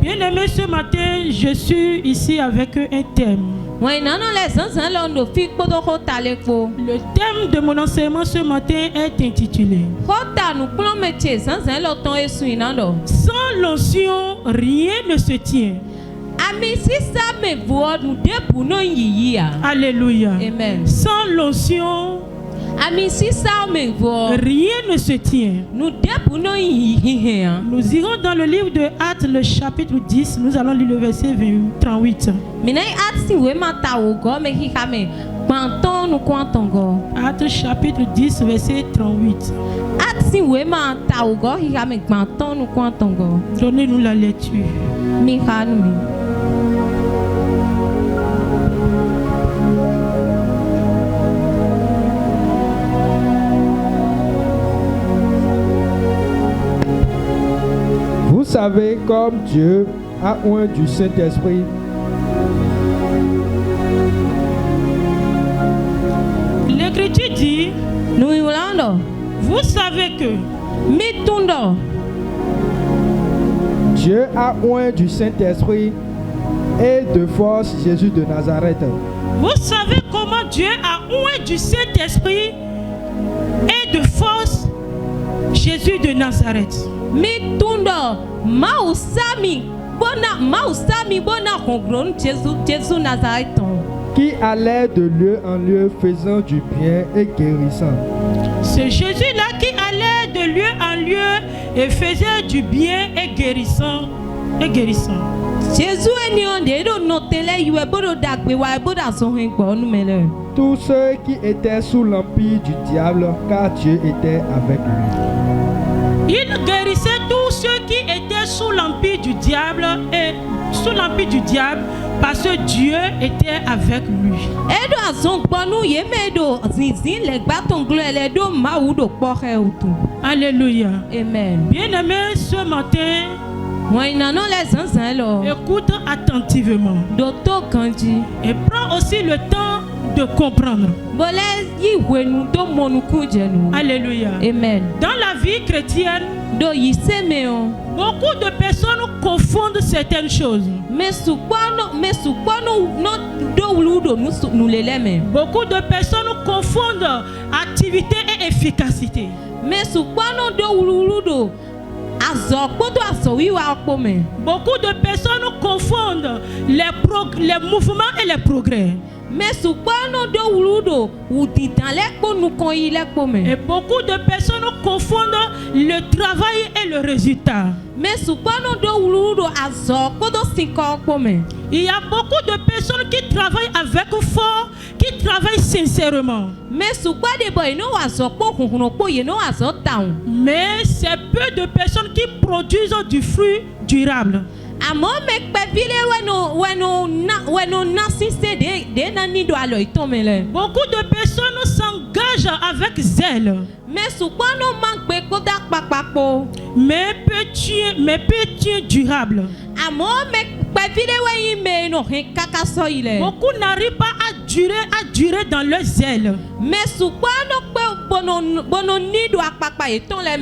Bien-aimés, ce matin, je suis ici avec un thème. Le thème de mon enseignement ce matin est intitulé Sans l'onction, rien ne se tient. Alléluia. Amen. Sans l'onction, rien ne se tient. Nous irons dans le livre de Actes, le chapitre 10. Nous allons lire le verset 38. Actes chapitre 10, verset 38. Donnez-nous la lecture. Vous savez, comme Dieu a oint du Saint-Esprit, l'Écriture dit, vous savez que Dieu a oint du Saint-Esprit et de force Jésus de Nazareth. Vous savez comment Dieu a oint du Saint-Esprit et de force Jésus de Nazareth. Qui allait de lieu en lieu faisant du bien et guérissant. C'est Jésus-là qui allait de lieu en lieu et faisait du bien et guérissant. Tous ceux qui étaient sous l'empire du diable, car Dieu était avec lui. Il guérissait tous ceux qui étaient sous l'empire du diable parce que Dieu était avec lui. Alléluia. Amen. Bien-aimés, ce matin, écoute attentivement et prends aussi le temps de comprendre. Alléluia. Amen. Dans la vie chrétienne, beaucoup de personnes confondent certaines choses. Beaucoup de personnes confondent activité et efficacité. Beaucoup de personnes confondent les mouvements et les progrès. Et beaucoup de personnes confondent le travail et le résultat. Il y a beaucoup de personnes qui travaillent avec fort, qui travaillent sincèrement. Mais c'est peu de personnes qui produisent du fruit durable. Beaucoup de personnes s'engagent avec zèle. Mais peu durable. Beaucoup n'arrivent pas à durer dans leur zèle.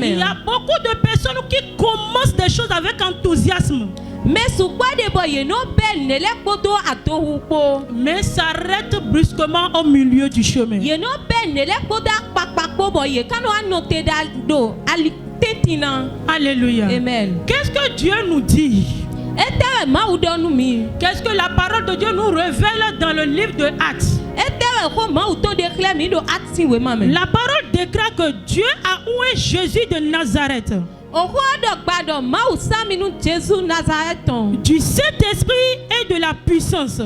Il y a beaucoup de personnes qui commencent des choses avec enthousiasme. Mais s'arrête brusquement au milieu du chemin. Alléluia. Amen. Qu'est-ce que Dieu nous dit? Qu'est-ce que la parole de Dieu nous révèle dans le livre de Actes? La parole déclare que Dieu a oint Jésus de Nazareth du Saint-Esprit et de la puissance.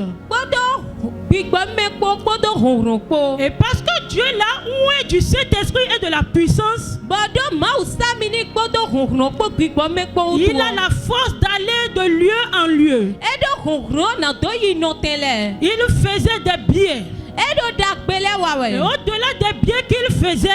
Et parce que Dieu l'a oint du Saint-Esprit et de la puissance, il a la force d'aller de lieu en lieu. Il faisait des biais. Et au-delà des biais qu'il faisait,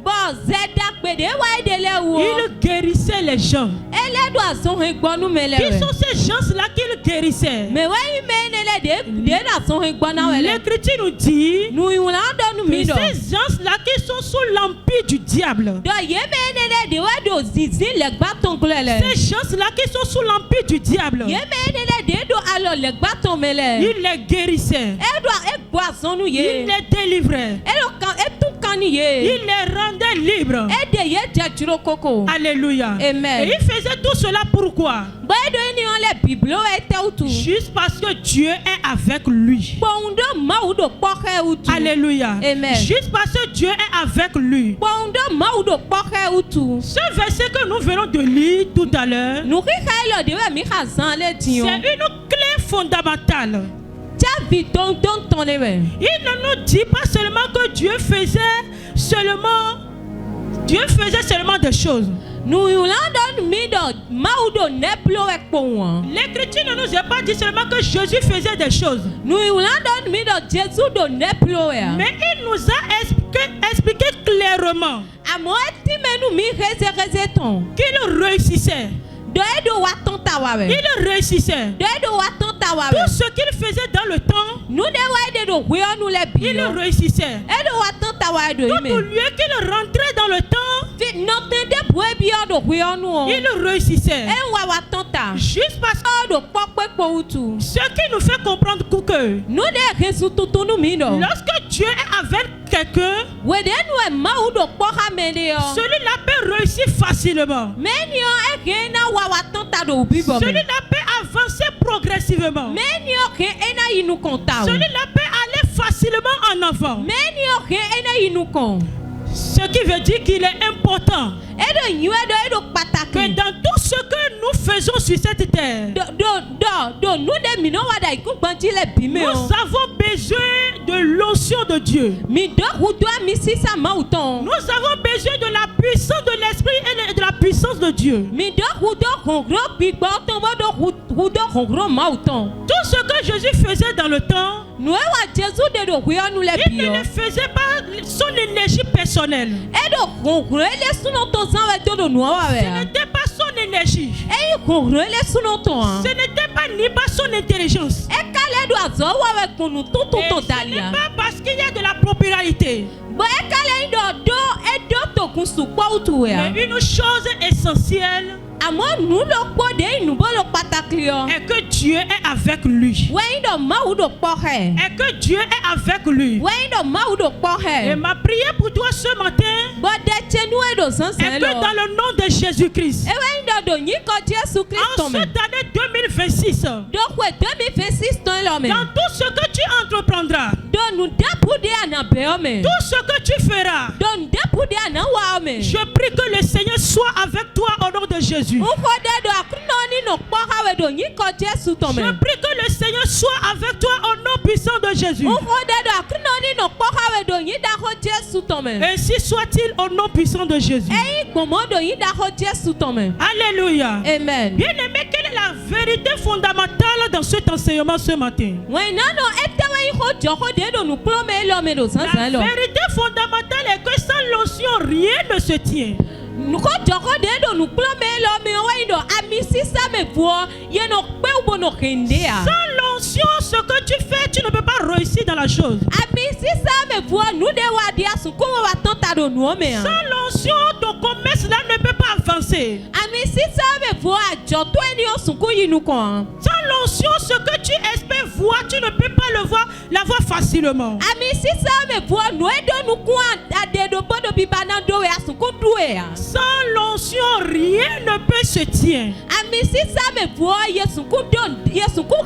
Bon, Zeda Bede wa edele wo. Il guérissait les gens. Ele do ason he gbonu mele. Qui sont ces gens-là qu'il guérissait? Me wa imenele de na son he gbona wele. L'Écriture nous dit Nu yula do nu que mi do. ces gens-là qui sont sous l'empire du diable. Do ye menele de wa do zizi le gba ton glele. Ces gens-là qui sont sous l'empire du diable. Ye menele de do alo le gba ton mele. Il les guérissait. E do e gbo ason nu ye. Il les délivrait. E lo kan e tun kan ni ye. Il les rendait libres. E de ye jajuro koko. Alléluia. Amen. Et il faisait tout cela pourquoi? Ba do ni on le biblo e te utu. Juste parce que Dieu est avec lui. Bondo ma udo poke utu. Alléluia. Amen. Juste parce que Dieu est avec lui. Bondo ma udo poke utu. Ce verset que nous venons de lire tout à l'heure, Nu ki ka lo de we mi ka zan le ti o. c'est une clé fondamentale. Ja vi don ton le we. Il ne nous dit pas seulement que Dieu faisait seulement des choses. Nu yula don mi do ma udo ne plo e po won. L'Écriture ne nous a pas dit seulement que Jésus faisait des choses, Nu yula don mi do Jesu do ne plo e. mais il nous a expliqué clairement Amo ti menu mi reze ton. qu'il réussissait. Do e do wa ton ta wa we. Il réussissait. Do e do wa ton ta wa Tout we. ce qu'il faisait dans le temps, Nu de wa de do we onu le bi. il E réussissait. do wa ton ta wa do Tout ime. au lieu qu'il rentrait dans le temps, Fi no tende bo e bi o do we onu o. il réussissait. E wa wa ton ta. Juste parce que O do pope po utu. ce qui nous fait comprendre que Nu de resu tutu nu mi do. lorsque Dieu est avec quelqu'un, We de nu e ma udo po ha me de o. celui-là peut réussir facilement. Menio e ke na wa wa ton ta do bi bo me. Celui-là peut avancer progressivement. Menio ke ena inu konta o. Celui-là peut aller facilement en avant. Menio ke ena inu kon. Ce qui veut dire qu'il est important E do nyu e do que pataki. dans tout ce que nous faisons sur cette terre, Do nu de mi no wa da iku gbanti le bi me nous o. avons besoin de l'onction de Dieu. Mi do hu do mi sisa ma uton. Nous avons besoin de la puissance de l'Esprit et de la puissance de Dieu. Mi do hu do hongro bi gbo ton bo do hu do hongro ma uton. Tout ce que Jésus faisait dans le temps, Nu e wa Jesu de do we onu le il bi ne o. le faisait pas son énergie personnelle. E do hongro ele suno ton san we do do nu wa we. Ce n'était pas son énergie. E hongro ele suno ton an. Ce n'était pas ni pas son intelligence. E kale do azo wa we kunu Et tutu to ce dalia. n'est pas parce qu'il y a de la popularité. Bo e kale do e do to kun su po utu we a. Mais une chose essentielle Amo nu lo po de nu bo lo pataki o. est que Dieu est avec lui. We do ma u do po he. Et que Dieu est avec lui. We do ma u do po Et he. ma prière pour toi ce matin Bo de chenu e do san est san que lo. dans le nom de Jésus-Christ, E we do nyi ko Jesu en Kristo me. cette année 2026, Do kwe 2026 ton lo me. dans tout ce que tu entreprendras, Do nu dapu de anabe o me. tout ce que tu feras, Do nu dapu de anawa o me. je prie que le Seigneur soit avec toi au nom de Jésus. Uko de do akuno ni no po ha we do nyi ko Jesu ton me. Je prie que le Seigneur soit avec toi au nom puissant de Jésus. Uko de do akuno ni no po ha we do nyi da ho Jesu ton me. Ainsi soit-il au nom puissant de Jésus. Eyi gbomo do nyi da ho Jesu ton me. Alléluia. Amen. Bien-aimé, quelle est la vérité fondamentale dans cet enseignement ce matin? When no etewe iho joho de do nu pro me lo me do san La san lo. vérité fondamentale est que sans l'onction, rien ne se tient. Nuko joho de do nu pro me lo me we do ami sisa me vo ye no pe ubo no kende a. Sans l'onction, ce que tu fais, tu ne peux pas réussir dans la chose. Ami sisa me vo nu de wa dia su ko wa ton ta do nu o me a. Sans l'onction, ton commerce là ne peut pas avancer. Ami sisa me vo ajo to eni o sun ko yi nu ko an. Sans l'onction, ce que tu espères voir, tu ne peux pas l'avoir facilement. Ami sisa me vo nu e do nu ko ade do bodo bi bana do we asun ko du e a. Sans l'onction, rien ne peut se tenir. Ami sisa me vo yesu ko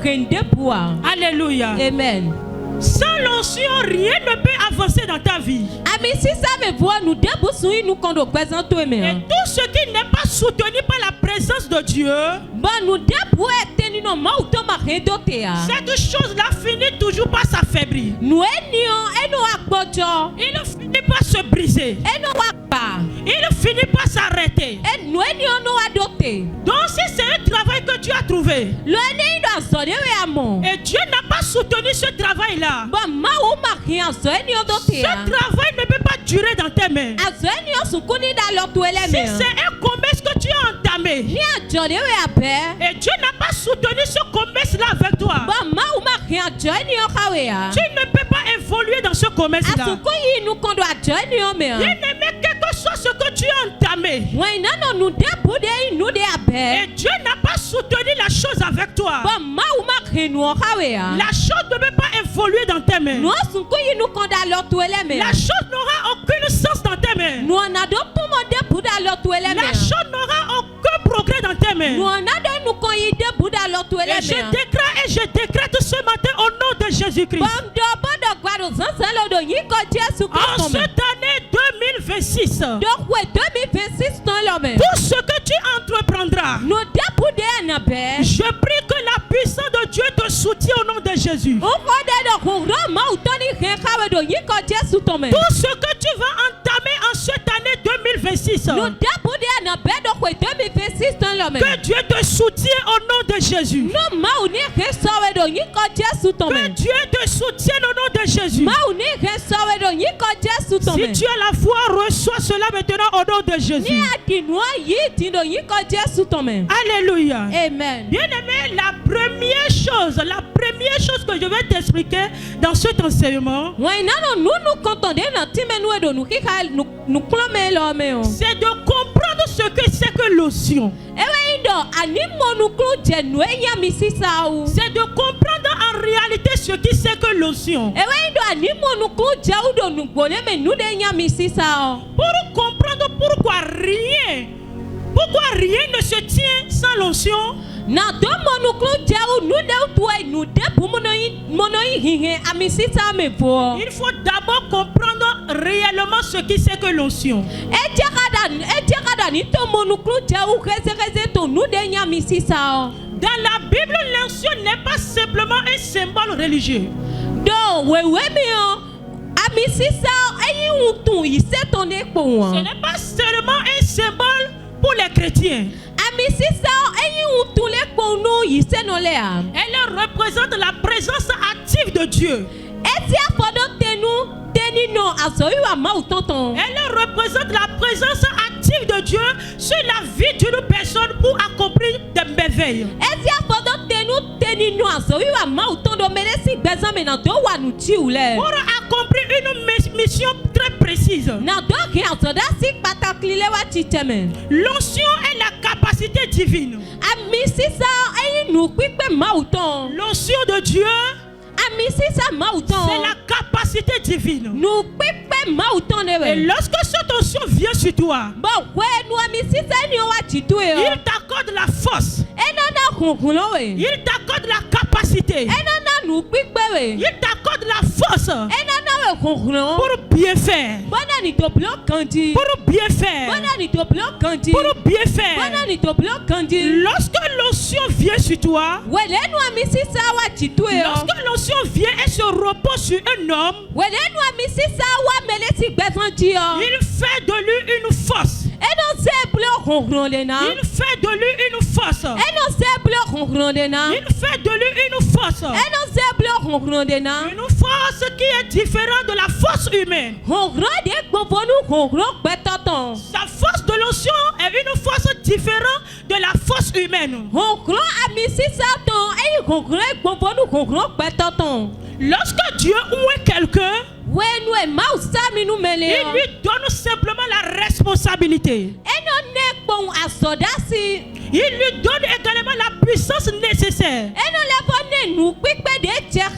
kende bua. Alléluia. Amen. Sans l'onction, rien ne peut avancer dans ta vie. Ami sisa me vo nu de busu inu kon do presento e me Et an. tout ce qui n'est pas soutenu par la présence de Dieu, Ba nu de bu e teni no ma uto ma redo te a. cette chose-là finit toujours par s'affaiblir. Nu eni o enu agbojo. Il finit par se briser. Enu wa pa. il finit par s'arrêter. E nu eni ono adopté. Donc si c'est un travail que tu as trouvé Le eni do azode we amo. et Dieu n'a pas soutenu ce travail-là, Ba ma o ma ki azo eni adopté. ce travail ne peut pas durer dans tes mains. Azo eni osukuni da lo to ele Si me. c'est un commerce que tu as entamé Ni azode we abe. et Dieu n'a pas soutenu ce commerce-là avec toi, Ba ma o ma ki azo eni o kawe ya. tu ne peux pas évoluer dans ce commerce-là. Asukuyi nu kondo azo eni o me. Bien-aimé, quel que soit ce que tu as entamé, Wa ina no nu de bude nu de et abe. Dieu n'a pas soutenu la chose avec toi, Ba ma o ma ki nu o kawe ya. la chose ne peut pas évoluer dans tes mains. Nu asukuyi nu kondo lo to ele me. La chose n'aura aucun sens dans tes mains. Nu na do pumo de bude lo to ele me. La chose n'aura aucun progrès dans tes mains. Nu na do nu kon yi de bude lo to ele Et je me. déclare et je décrète ce matin au nom de Jésus-Christ. Bondo gbado zansan lo do yi ko Jesu En Kristo me. cette année 2026, Donc we 2026 ton lo me. tout ce que tu entreprendras, Nu de bude na be. je prie que la puissance de Dieu te soutienne au nom de Jésus. O ko de do ko ro ma o ton ni ke kawe do yi ko Jesu to me. Tout ce que tu vas entamer en cette année 2026, Nu de bude na be do ko 2026 ton lo me. que Dieu te soutienne au nom de Jésus. Nu ma o ni ke so we do yi ko Jesu to Que me. Dieu te soutienne au nom de Jésus. Ma o ni ke so we do yi ko Jesu to Si me. tu as la foi, reçois cela maintenant au nom de Ni Jésus. adinu yi ti do yi ko Jesu to me. Alléluia. Amen. Bien-aimé, la première chose que je vais t'expliquer dans cet enseignement, Wa ina no nu kontode na ti me nu e do nu ki ka nu klo me lo me o. c'est de comprendre ce que c'est que l'onction. Ewe indo ani mo nu klo je nu e ya mi sisa o. C'est de comprendre en réalité ce qui c'est que l'onction. Ewe indo ani mo nu klo je u do nu gbole me nu de ya mi sisa o. Pour comprendre pourquoi rien ne se tient sans l'onction, Na do mo nu klo je u nu de u to e nu de bu mo no yi hihe ami sisa me vo. il faut d'abord comprendre réellement ce qui c'est que l'onction. E je kada ni to mo nu klo je u keze to nu de ya mi sisa o. Dans la Bible, l'onction n'est pas simplement un symbole religieux. Do wewe mi o. Ami sisa eyi utun ise to ne po Ce won. n'est pas seulement un symbole pour les chrétiens. Ami sisa eyi utun le po nu ise no le a. Elle représente la présence active de Dieu. Eti afodo teni no asoyi wa ma utonton. Elle représente la présence active de Dieu sur la vie d'une personne pour accomplir des merveilles. Eti afodo teni no asoyi wa ma utondo meresi gbezan me na do wa nu ti ule. Pour accomplir une mission très précise. Na do ki asoda si patakli le wa ti teme. L'onction est la capacité divine. Ami sisa eyi nu pipe ma uton. L'onction de Dieu, Ami sisa ma uton. c'est la capacité divine. Nu pipe ma uton Et dewe. lorsque cette onction vient sur toi, Bon we nu ami sisa ni o wa ti tu e o. il t'accorde la force, Enana kunkun lo we. il t'accorde la capacité, Enana nu pipe we. il t'accorde la force Enana we kunkun lo. pour bien faire, Bona ni to block kandi. pour bien faire, Bona ni to block kandi. pour bien Bona faire. ni to block kandi. Lorsque l'onction vient sur toi, Wele nu ami sisa wa ti tu e o. lorsque l'onction vient et se repose sur un homme, Wele nu ami sisa wa mele si gbezan ji o. il fait de lui une force. Eno se block kunkun le na. Il fait de lui une force. Eno se block kunkun le na. Il fait de lui une force. Eno se block kunkun le na. Une force qui est différente de la force humaine. Kunkun de gbogbo nu kunkun petoton. Sa force de l'onction est une force différente de la force humaine. Kunkun ami sisa ton eyi kunkun gbogbo nu kunkun petoton. Lorsque Dieu ouvre quelqu'un, Wenu e ma usami nu mele il o. lui donne simplement la responsabilité. Eno ne kpon asodasi. Il lui donne également la puissance nécessaire. Eno levo ne nu pipe de jeka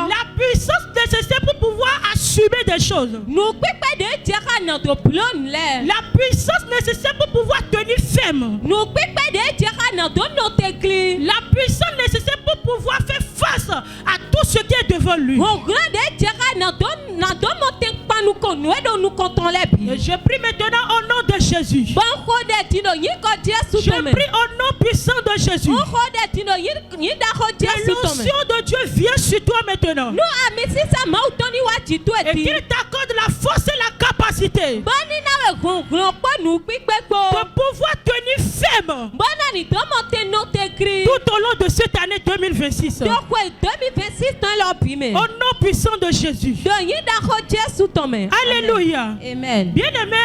o. La puissance nécessaire pour pouvoir assumer des choses. Nu pipe de jeka na do plon le. La puissance nécessaire pour pouvoir tenir ferme. Nu pipe de jeka na do no tekli. La puissance nécessaire pour pouvoir faire face à tout ce qui est devant lui. Kunkun de jeka na do no te panu ko nu edo nu konton Et lebi. je prie maintenant au nom de Jésus. Banko de tino yi ko Jesu Je tome. prie au nom puissant de Jésus. Banko de tino yi da ko Que Jesu tome. l'onction de Dieu vient sur toi maintenant. Nu ami sisa ma utoni wa jitu Et eti. qu'il t'accorde la force et la capacité capacité Boni na we gungun po nu pipekpo. de pouvoir tenir ferme Bona ni domo te no te gri. tout au long de cette année 2026. Donc 2026 dans leur bime. Au nom puissant de Jésus. Donc yi da ko Jésus tome. Alléluia. Amen. Bien-aimé,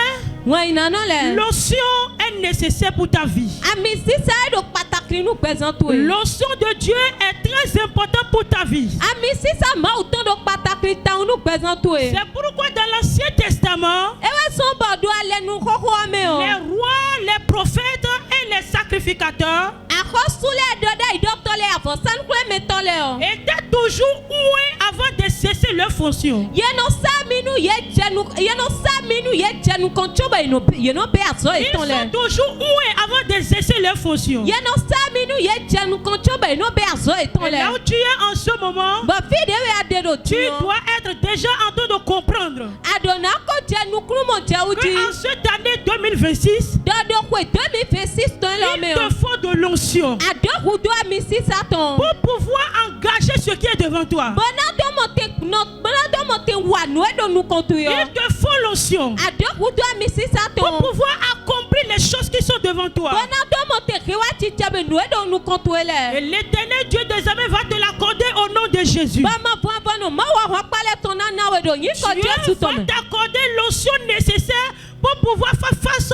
Wa ina no le. l'onction est nécessaire pour ta vie. Ami sisa do patakri nu présente we. L'onction de Dieu est très importante pour ta vie. Ami sisa ma uton do patakri ta nu présente we. C'est pourquoi dans l'Ancien Testament, Ewe son bodo ale nu koko ame o. les rois, les prophètes et les sacrificateurs Akosule do da idokto le avosan kwe meton le o. étaient toujours oués avant de cesser leur fonction. Ye no sa minu ye jenu konchoba ye no be aso Ils eton sont le. toujours oués avant de cesser leur fonction. Ye no sa minu ye jenu konchoba ye no be aso eton Et là où le. tu es en ce moment, Ba fi de we ade do tu tu. dois être déjà en train de comprendre Adona ko jenu krumo jeuji. qu'en cette année 2026, Dodo kwe 2026 ton le il me te o. faut de l'onction Ado hudo ami sisa ton. pour pouvoir engager ce qui est devant toi. Bona do monte wa no e do nu kontu yo. Il te faut l'onction Ado hudo ami sisa pour ton. pouvoir accomplir les choses qui sont devant toi. Bona do monte rewa chichabe no e do nu kontu Et ele. l'Éternel Dieu des armées va te l'accorder au nom de Jésus. Bama bon no ma wa pale ton na na we do yin ko Dieu Jésus va ton me. t'accorder l'onction nécessaire pour pouvoir faire face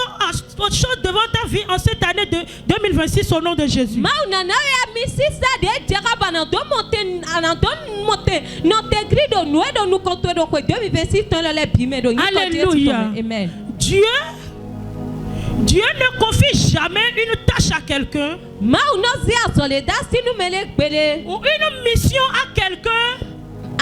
aux choses devant ta vie en cette année de 2026 au nom de Jésus. Ma una na we ami sisa de jera bana do monte no te grido no e do nu kontu do ko 2026 ton le bime do yin ko Jésus Alléluia. ton me. Amen. Dieu ne confie jamais une tâche à quelqu'un Ma una zi azole da sinu mele gbele. ou une mission à quelqu'un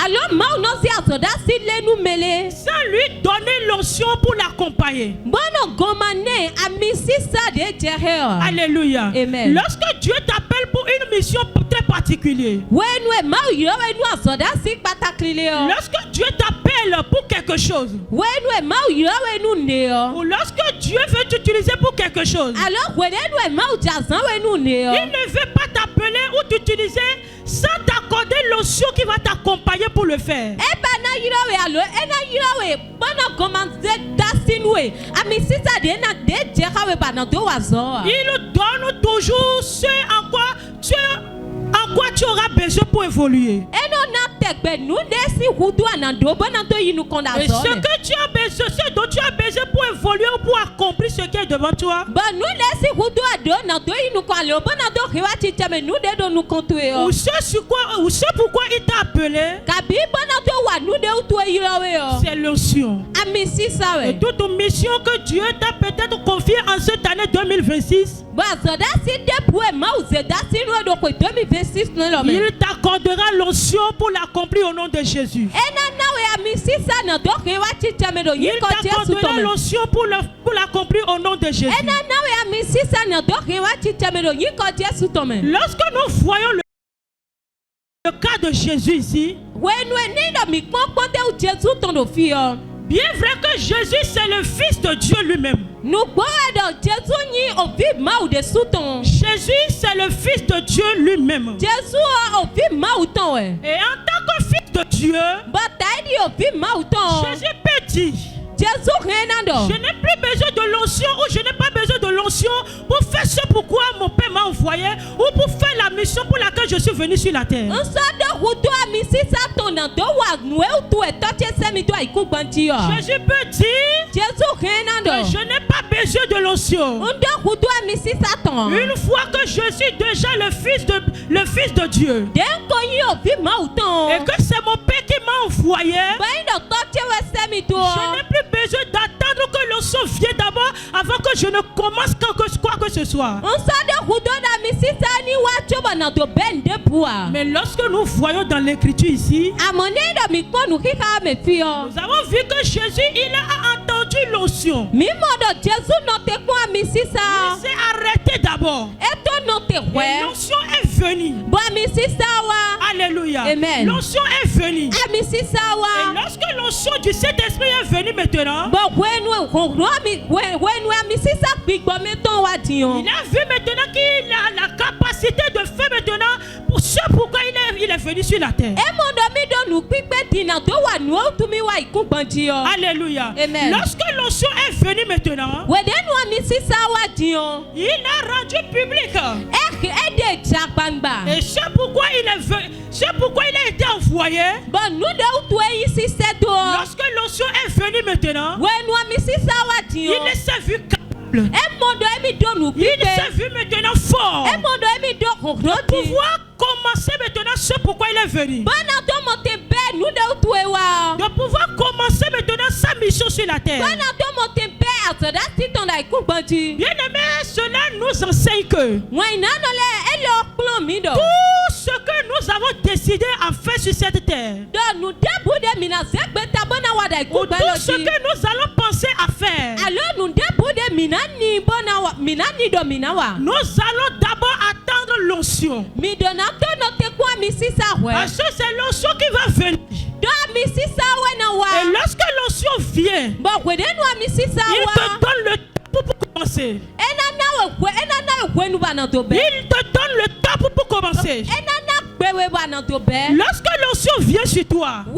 Alors ma una zi azoda si le nu mele. sans lui donner l'onction pour l'accompagner. Bono gomane ami sisa de jere. Alléluia. Amen. Lorsque Dieu t'appelle pour une mission très particulière, Wenwe ma yo we nu azoda si patakli le o. lorsque Dieu t'appelle pour quelque chose, Wenwe ma yo we nu ne o. ou lorsque Dieu veut t'utiliser pour quelque chose, Alors wenwe ma jazan we nu ne o. il ne veut pas t'appeler ou t'utiliser sans t'accorder l'onction qui va t'accompagner pour le faire. Eba na yiro we alo ena yiro we bono gomanze da sinwe. Ami sisa de na de jera we bana do wazo. Il donne toujours ce en quoi tu auras besoin pour évoluer. Eno na tegbe nu de si hudu anando bono do yinu konda Et zo. ce que tu as besoin, ce dont tu as besoin pour évoluer ou pour accomplir ce qui est devant toi, Ba nu de si hudu ado na do yinu kwa le bono do rewa chichame nu de do nu kontu yo. ou ce pourquoi il t'a appelé, Kabi bono do wa nu de utu yiro we yo. c'est l'onction. Ami sisa Et we. toute mission que Dieu t'a peut-être confiée en cette année 2026, Ba zo da si de pou e ma uze da si nu do ko 2026 no lo me. il t'accordera l'onction pour l'accomplir au nom de Jésus. Ena na we ami sisa na do rewa chichame do Il yin ko Jesu to t'accordera me. l'onction pour l'accomplir au nom de Jésus. Ena na we ami sisa na do rewa chichame do yin ko Jesu to me. Lorsque nous voyons le cas de Jésus ici, Wenwe ni do mi pon de u Jesu to do fi yo. bien vrai que Jésus c'est le Fils de Dieu lui-même. Nu gbo do Jesu yin ovi ma u de su ton. Jésus c'est le Fils de Dieu lui-même. Jesu ovi ma u ton we. Et en tant que Fils de Dieu, But I di ovi ma u ton. Jésus peut dire, Jesu renando. je n'ai plus besoin de l'onction ou je n'ai pas besoin de l'onction pour faire ce pourquoi mon Père m'a envoyé ou pour faire la mission pour laquelle je suis venu sur la terre. Nso do hudu ami sisa ton na do wa nu e tu e to che semi do iku gbanti yo. Jésus peut dire Jesu que renando. je n'ai pas besoin de l'onction. Ndo hudu ami sisa ton. Une fois que je suis déjà le Fils de Dieu Den ko yin ovi ma u ton. et que c'est mon Père qui m'a envoyé, Ba ndo to che we semi to. je n'ai plus besoin d'attendre que l'onction vienne d'abord avant que je ne commence quoi que ce soit. Nso do hudu na mi sisa ni wa choba na do ben de bua. Mais lorsque nous voyons dans l'écriture ici, Amone do mi ko nu kika me fi yo. nous avons vu que Jésus, il a entendu l'onction. Mi mo do Jesu no te ko ami Il sisa. s'est arrêté d'abord. Eto no te Et we. l'onction est venue. Bo ami sisa wa. Alléluia. Amen. L'onction est venue. Ami sisa Et wa. lorsque l'onction du Saint-Esprit est venue maintenant, Bo wenu ami sisa gbigbo mi ton wa diyan. il a vu maintenant qu'il a la capacité de faire maintenant pour ce pourquoi il est venu sur la terre. Alléluia. Amen. Lorsque l'onction est venue maintenant, il a rendu public. Et c'est pourquoi il est venu, c'est pourquoi il a été envoyé. Lorsque l'onction est venue maintenant, il s'est vu capable. Il s'est vu maintenant fort. De pouvoir commencer maintenant ce pourquoi il est venu. De pouvoir commencer maintenant sa mission sur la terre. Bien aimé, cela nous enseigne que tout ce que nous avons décidé à faire sur cette terre, ou tout ce que nous allons penser à faire, nous allons d'abord attendre l'onction. Parce que c'est l'onction qui va venir. Et lorsque l'onction vient, il te donne le temps pour commencer. Il te donne le temps pour commencer. Lorsque l'onction vient sur toi, ce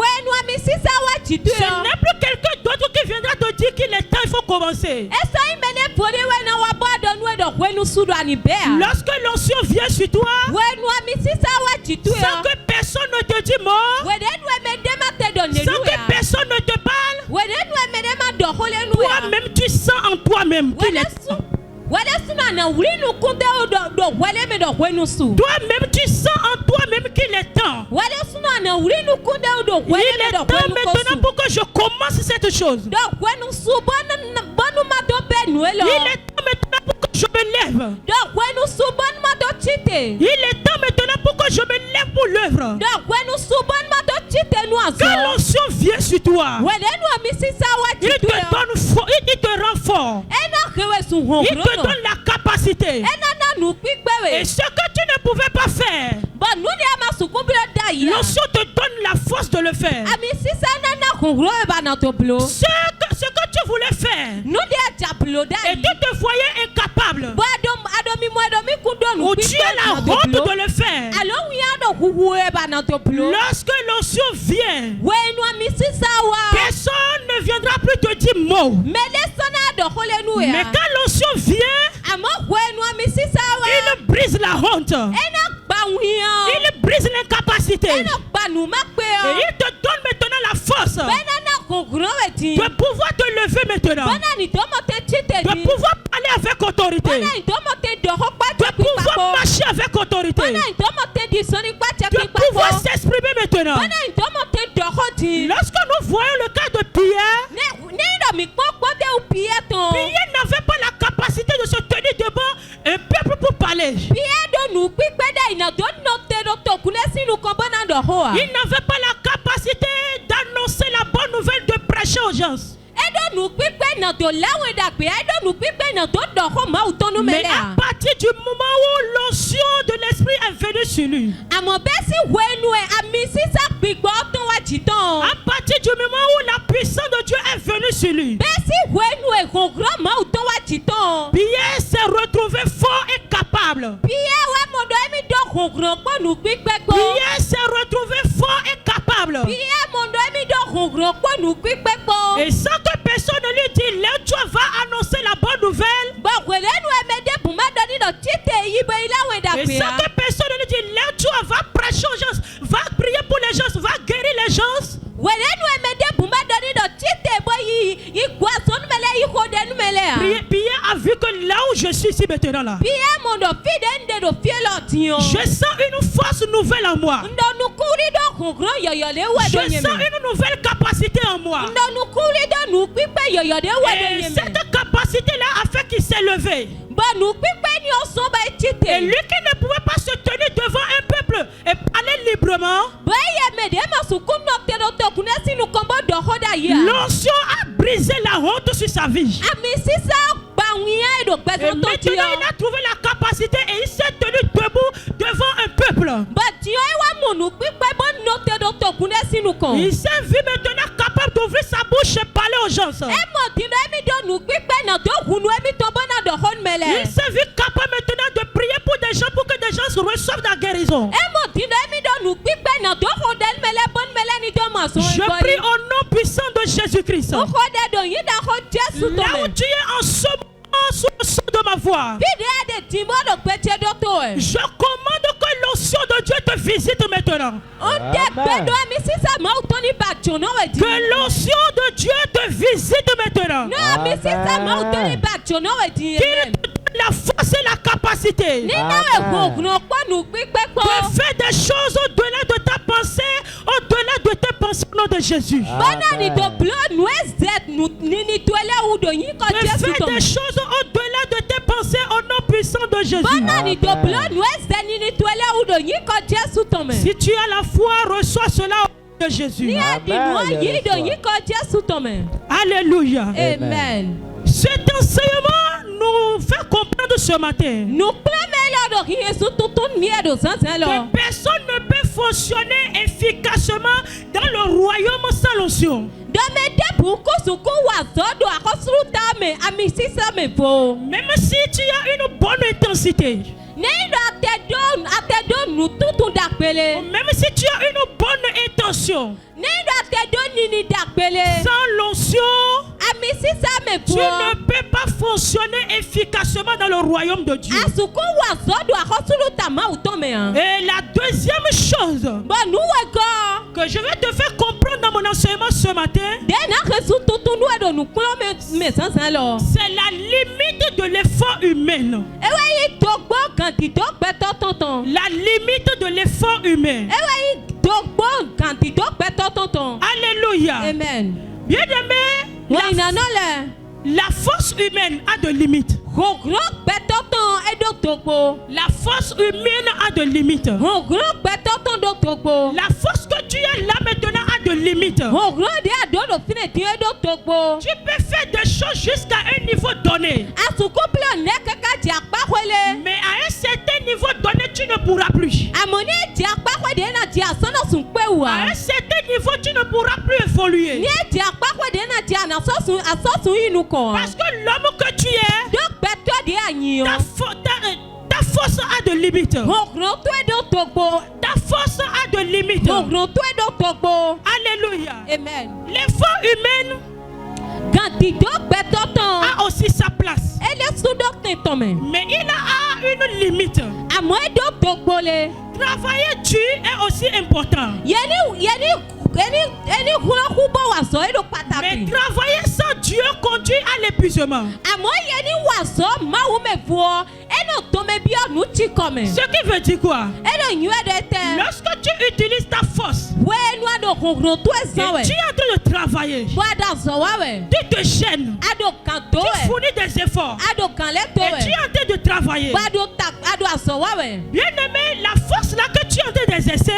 n'est plus quelqu'un d'autre qui viendra te dire qu'il est temps, il faut commencer. Lorsque l'onction vient sur toi, sans que personne ne te dit mort, sans que personne ne te parle, toi-même tu sens en toi-même qu'il est temps. Toi-même tu sens en toi-même qu'il est temps. Il est temps maintenant pour que je commence cette chose. Il est temps maintenant pour que je me lève. Il est temps maintenant pour que je me lève pour l'œuvre. Quand l'onction vient sur toi, il te donne fort, il te rend fort. Il te donne la capacité. Et ce que tu ne pouvais pas faire, l'onction te donne la force de le faire. Ce que tu voulais faire, et tu te voyais incapable, ou tu as la honte de le faire. Lorsque l'onction vient, personne ne viendra plus te dire mot. Mais quand l'onction vient, il brise la honte. Il brise l'incapacité. Et il te donne maintenant la force de pouvoir te lever maintenant. De pouvoir parler avec autorité. De pouvoir marcher avec autorité. De pouvoir s'exprimer maintenant. Lorsque nous voyons le cas de Pierre, Pierre n'avait pas la capacité de se tenir devant un peuple pour parler. Il n'avait pas la capacité d'annoncer la bonne nouvelle, de prêcher aux gens. Mais à partir du moment où l'onction de l'esprit est venue sur lui, à partir du moment où la puissance de Dieu est venue sur lui, Pierre s'est retrouvé fort et capable. Pierre s'est retrouvé fort et capable. Et sans que personne ne lui dise, tu vas annoncer la bonne nouvelle. Et sans que personne ne lui dise, tu vas prêcher aux gens, va prier pour les gens, va guérir les gens. Pierre a vu que là où je suis ici maintenant là, je sens une force nouvelle en moi. Je sens une nouvelle capacité en moi. Et cette capacité là a fait qu'il s'est levé. Et lui qui ne pouvait pas se tenir devant un peuple et parler librement, l'onction a brisé la honte sur sa vie. Et maintenant il a trouvé la capacité et il s'est tenu debout devant un peuple. Il s'est vu maintenant capable d'ouvrir sa bouche et parler aux gens. Il s'est vu capable maintenant de prier pour des gens pour que des gens reçoivent la guérison. Je prie au nom puissant de Jésus-Christ. Là où tu es en ce moment sous le son de ma voix, je commande que l'onction de Dieu te visite maintenant. Que l'onction de Dieu te visite maintenant. Qu'il te donne la force et la capacité de faire des choses au-delà de ta pensée, au-delà de tes pensées au nom de Jésus. De faire des choses au-delà de tes pensées au nom puissant de Jésus. Si tu as la foi, reçois cela au nom de Jésus. Alléluia. Amen. Cet enseignement nous fait comprendre ce matin que personne ne peut fonctionner efficacement dans le royaume sans l'onction. Même si tu as une bonne intensité, même si tu as une bonne intention, sans l'onction, tu ne peux pas fonctionner efficacement dans le royaume de Dieu. Et la deuxième chose que je vais te faire comprendre dans mon enseignement ce matin, c'est la limite de l'effort humain. La limite de l'effort humain. Alléluia. Amen. Bien-aimé, la force humaine a de limites. La force humaine a de limites. La force que tu as là maintenant a de limites. Tu peux faire des choses jusqu'à un niveau donné. Mais à un certain niveau donné, tu ne pourras plus. À un certain niveau, tu ne pourras plus évoluer. Parce que l'homme que tu es, ta force a de limites. Ta force a de limites. Alléluia. Amen. L'effort humain a aussi sa place. Mais il a une limite. Travailler dur est aussi important. Mais travailler sans Dieu conduit à l'épuisement. Ce qui veut dire quoi? Lorsque tu utilises ta force et tu es en train de travailler, tu te gênes, tu fournis des efforts et tu es en train de travailler. Bien aimé, la force là que tu es en train d'exercer,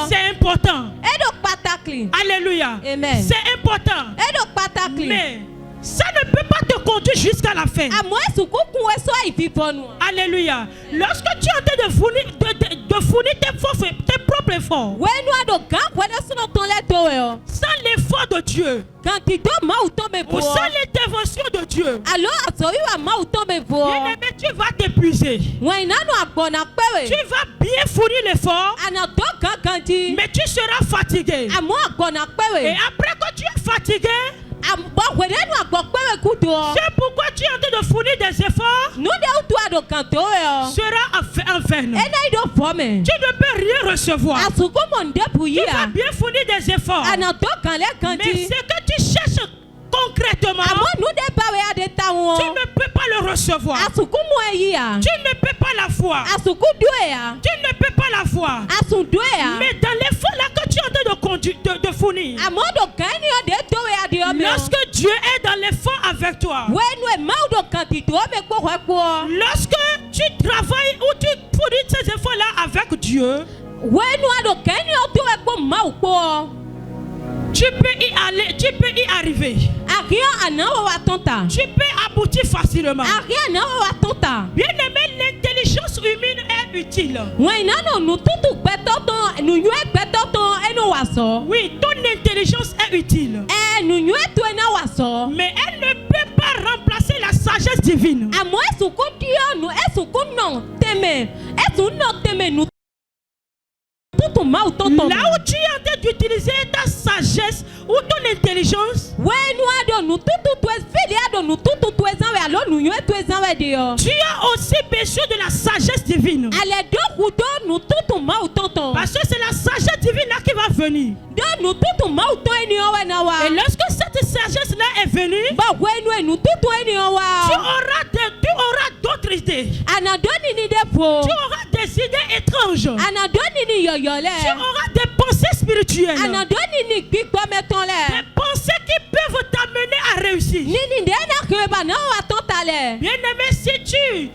c'est important. Alléluia. Amen. C'est important. Mais ça ne peut pas te conduire jusqu'à la fin. Alléluia. Lorsque tu es en train de fournir tes propres efforts, sans l'effort de Dieu, ou sans l'intervention de Dieu, bien-aimé, tu vas t'épuiser. Tu vas bien fournir l'effort, mais tu seras fatigué. Et après que tu es fatigué, c'est pourquoi tu es en train de fournir des efforts, sera en vain. Tu ne peux rien recevoir. Tu vas bien fournir des efforts, mais ce que tu cherches concrètement, tu ne peux pas le recevoir. Tu ne peux pas la voir. Tu ne peux pas la voir. Mais dans l'effort là que tu es en train de fournir, lorsque Dieu est dans l'effort avec toi, lorsque tu travailles ou tu fournis ces efforts là avec Dieu, tu peux y aller, tu peux y arriver. Tu peux aboutir facilement. Bien aimé, l'intelligence humaine est utile. Oui, ton intelligence est utile. Mais elle ne peut pas remplacer la sagesse divine. Là où tu es en train d'utiliser ta sagesse ou ton intelligence, tu as aussi besoin de la sagesse divine. Parce que c'est la sagesse divine là qui va venir. Et lorsque cette sagesse là est venue, tu auras d'autres idées. Tu auras des idées étranges. Tu auras des pensées spirituelles. Des pensées qui peuvent t'amener à réussir. Bien-aimé, si tu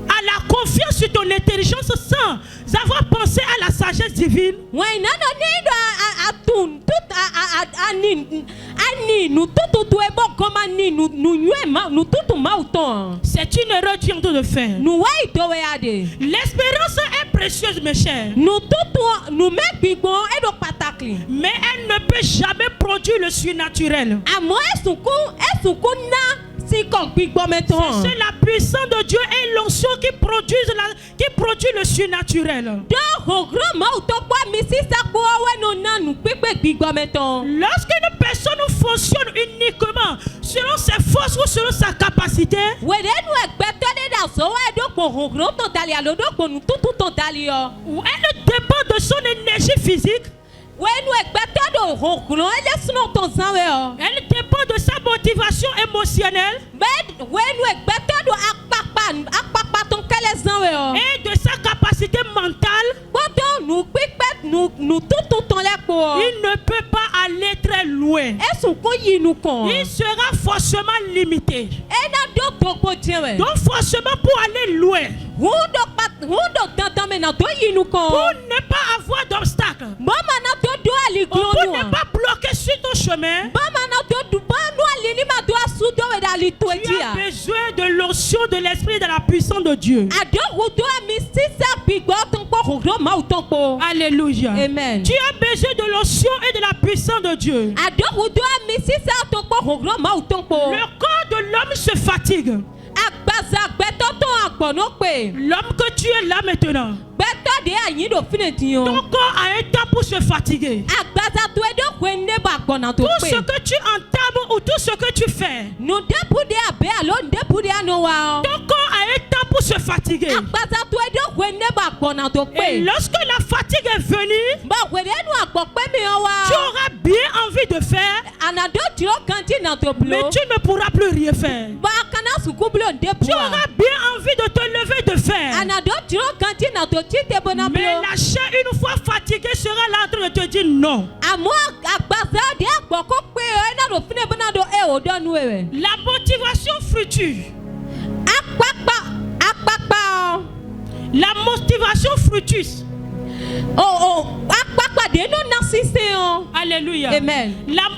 as la confiance sur ton intelligence sans avoir pensé à la sagesse divine, c'est une erreur que tu es en train de faire. L'espérance est précieuse, mes chers. Mais elle ne peut jamais produire le surnaturel. C'est la puissance de Dieu et l'onction qui produit le surnaturel. Lorsque une personne fonctionne uniquement selon ses forces ou selon sa capacité, elle dépend de son énergie physique. Elle dépend de sa motivation émotionnelle et de sa capacité mentale. Il ne peut pas aller très loin. Il sera forcément limité. Donc forcément pour aller loin, pour ne pas avoir d'obstacle, pour ne pas bloquer sur ton chemin, tu as besoin de l'onction de l'esprit et de la puissance de Dieu. Alléluia. Amen. Tu as besoin de l'onction et de la puissance de Dieu. Le corps de l'homme se fatigue. L'homme que tu es là maintenant, ton corps a un temps pour se fatiguer. Tout ce que tu entames ou tout ce que tu fais, ton corps a un temps pour se fatiguer. Et lorsque la fatigue est venue, tu auras bien envie de faire, mais tu ne pourras plus rien faire. Tu auras bien envie de te lever de faire, mais la chair, une fois fatiguée, sera là en train de te dire non. La motivation fructue. La motivation fructus. Alléluia. Amen.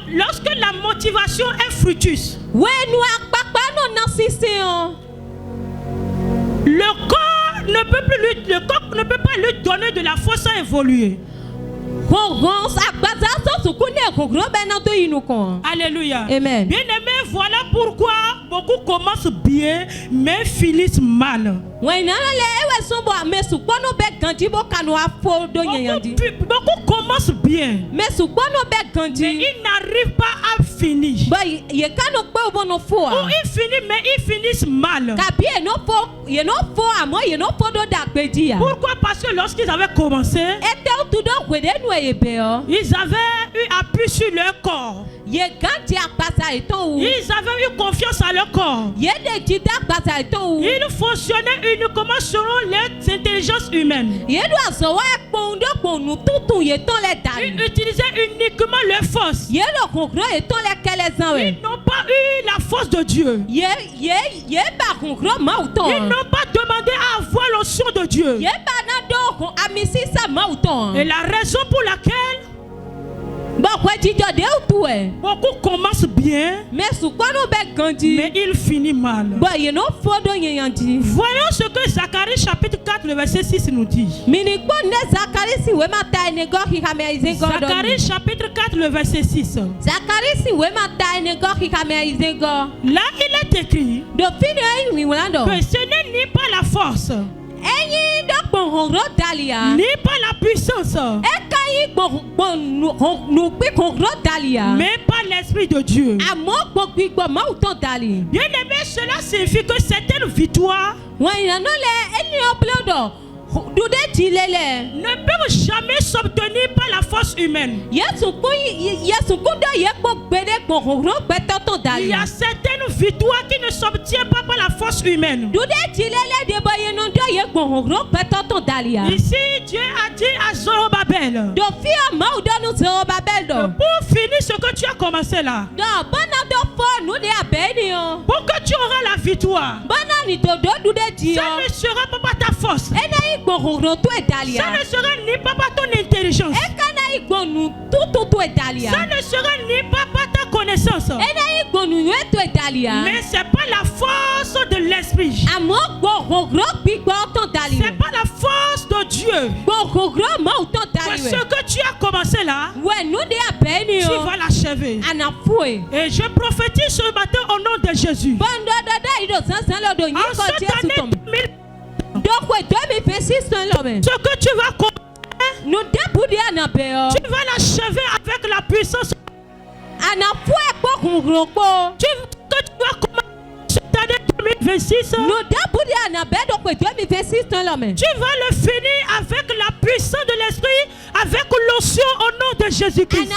Lorsque la motivation est fructus, le corps ne peut pas lui donner de la force à évoluer. Alléluia. Amen. Bien-aimé, voilà pourquoi beaucoup commencent bien mais finissent mal. Beaucoup commencent bien, mais ils n'arrivent pas à finir. Ou ils finissent, mais ils finissent mal. Pourquoi? Parce que lorsqu'ils avaient commencé, ils avaient eu appui sur leur corps. Ils avaient eu confiance à leur corps. Ils fonctionnaient uniquement selon les intelligences humaines. Ils utilisaient uniquement leur force. Ils n'ont pas eu la force de Dieu. Ils n'ont pas demandé à avoir l'onction de Dieu. Et la raison pour laquelle Beaucoup commencent bien, mais ils finissent mal. Voyons ce que Zacharie chapitre 4, le verset 6 nous dit. Zacharie chapitre 4, le verset 6. Là, il est écrit que ce n'est ni par la force, ni par la puissance, mais par l'Esprit de Dieu. Bien aimé, cela signifie que certaines victoires ne peuvent jamais s'obtenir par la force humaine. Il y a certaines victoires qui ne s'obtiennent pas par la force humaine. Ici, Dieu a dit à Zorobabel, pour finir ce que tu as commencé là, pour que tu auras la victoire, ça ne sera pas par ta force, ça ne sera ni pas par ton intelligence, ça ne sera ni pas par ta connaissance, mais c'est pas la force de l'esprit, c'est pas la force de Dieu. Ce que tu as commencé là, tu vas l'achever. Et je prophétise ce matin au nom de Jésus. En cette année 2026, ce que tu vas commencer, tu vas l'achever avec la puissance. Tu vas commencer cette année 2026. Tu vas le finir avec la puissance de l'esprit, avec l'onction au nom de Jésus-Christ.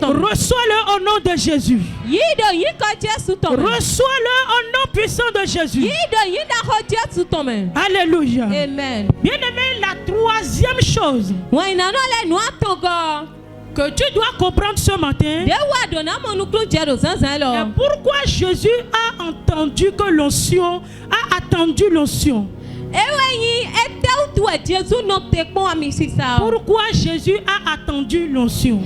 Reçois-le au nom de Jésus. Reçois-le au nom puissant de Jésus. Alléluia. Amen. Bien-aimé, la troisième chose que tu dois comprendre ce matin, pourquoi Jésus a entendu que l'onction, a attendu l'onction. Pourquoi Jésus a attendu l'onction?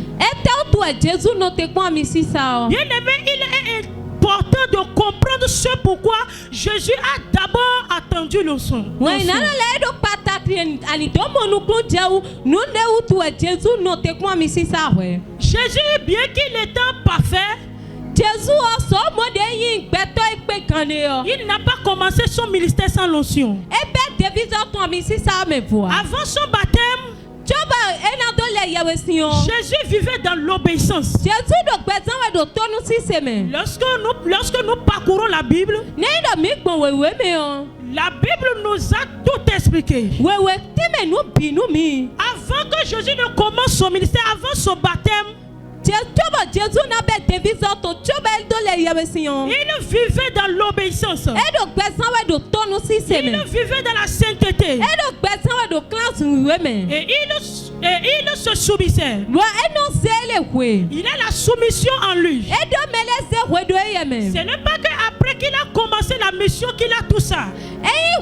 Bien-aimé, il est important de comprendre ce pourquoi Jésus a d'abord attendu l'onction. Jésus, bien qu'il était parfait, il n'a pas commencé son ministère sans l'onction. Avant son baptême, Jésus vivait dans l'obéissance. Lorsque nous parcourons la Bible, la Bible nous a tout expliqué. Avant que Jésus ne commence son ministère, avant son baptême, il vivait dans l'obéissance. Il vivait dans la sainteté. Et il se soumettait. Il a la soumission en lui. Ce n'est pas qu'après qu'il a commencé la mission qu'il a tout ça. Ce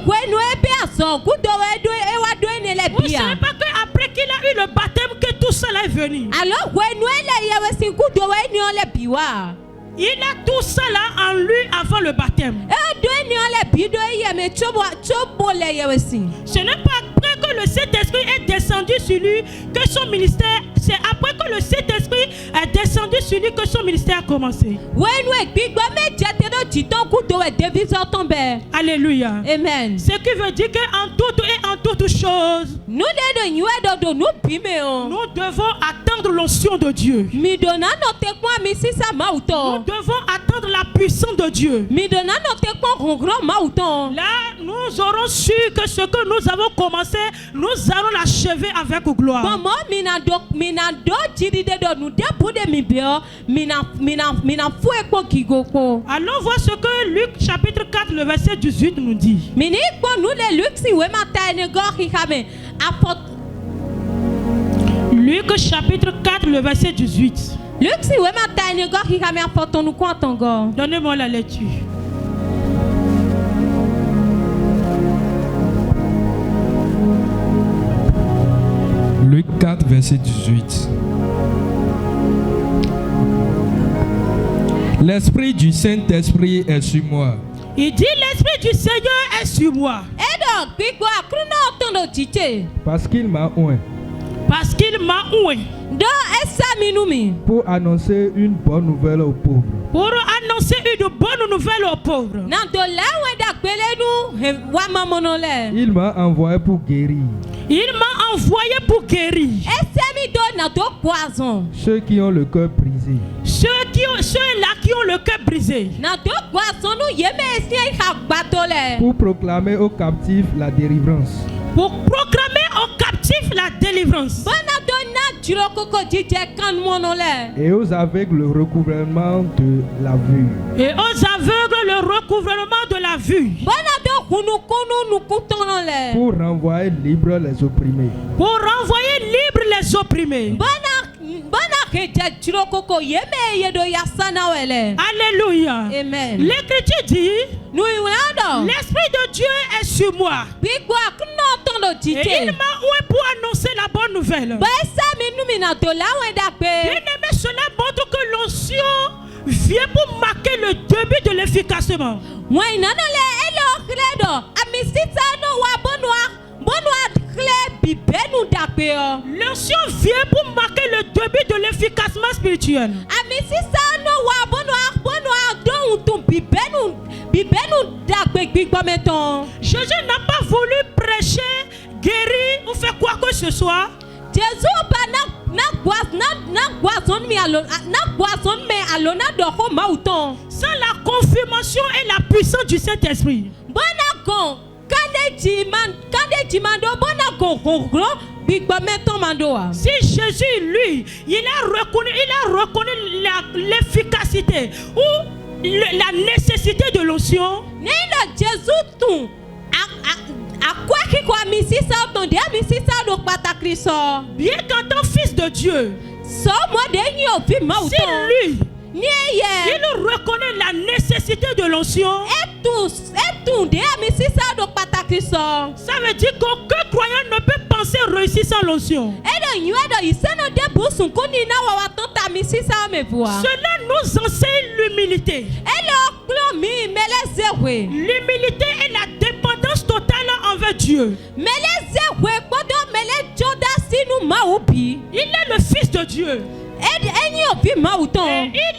n'est pas qu'après qu'il a eu le baptême que tout ça est venu. Il a tout ça là en lui avant le baptême. Ce n'est pas après que le Saint-Esprit est descendu sur lui que son ministère, c'est après que le Saint-Esprit est descendu sur lui que son ministère a commencé. Alléluia. Amen. Ce qui veut dire qu'en toute et en toute chose, nous devons attendre l'onction de Dieu. Nous devons attendre la puissance de Dieu. Là, nous aurons su que ce que nous avons commencé, nous allons l'achever avec gloire. Allons voir ce que Luc chapitre 4, le verset 18 nous dit. Luc chapitre 4, le verset 18. Donnez-moi la lecture. verset 18. L'Esprit du Saint-Esprit est sur moi. Il dit l'Esprit du Seigneur est sur moi. Parce qu'il m'a oint. Parce qu'il m'a oint. Pour annoncer une bonne nouvelle aux pauvres. Pour annoncer une bonne nouvelle aux pauvres. Il m'a envoyé pour guérir. Il m'a envoyé pour guérir. Ceux qui ont le cœur brisé. Ceux-là qui ont le cœur brisé. Pour proclamer aux captifs la délivrance. Pour proclamer aux captifs la délivrance. Et aux aveugles le recouvrement de la vue. Et aux aveugles le recouvrement de la vue. Pour renvoyer libres les opprimés. Pour renvoyer libres les opprimés. Alléluia. Amen. L'Écriture dit, l'Esprit de Dieu est sur moi. Et il m'a oué pour annoncer la bonne nouvelle. Bien-aimé, cela montre que l'onction vient pour marquer le début de l'efficacement. L'onction vient pour marquer le début de l'efficacement spirituel. Jésus n'a pas voulu prêcher, guérir ou faire quoi que ce soit. Sans la confirmation et la puissance du Saint-Esprit. Si Jésus, lui, il a reconnu l'efficacité ou la nécessité de l'onction. Bien qu'étant fils de Dieu, si lui, il reconnaît la nécessité de l'onction, ça veut dire qu'aucun croyant ne peut penser réussir sans l'onction. Cela nous enseigne l'humilité. L'humilité est la dépendance totale envers Dieu. Il est le Fils de Dieu. Et il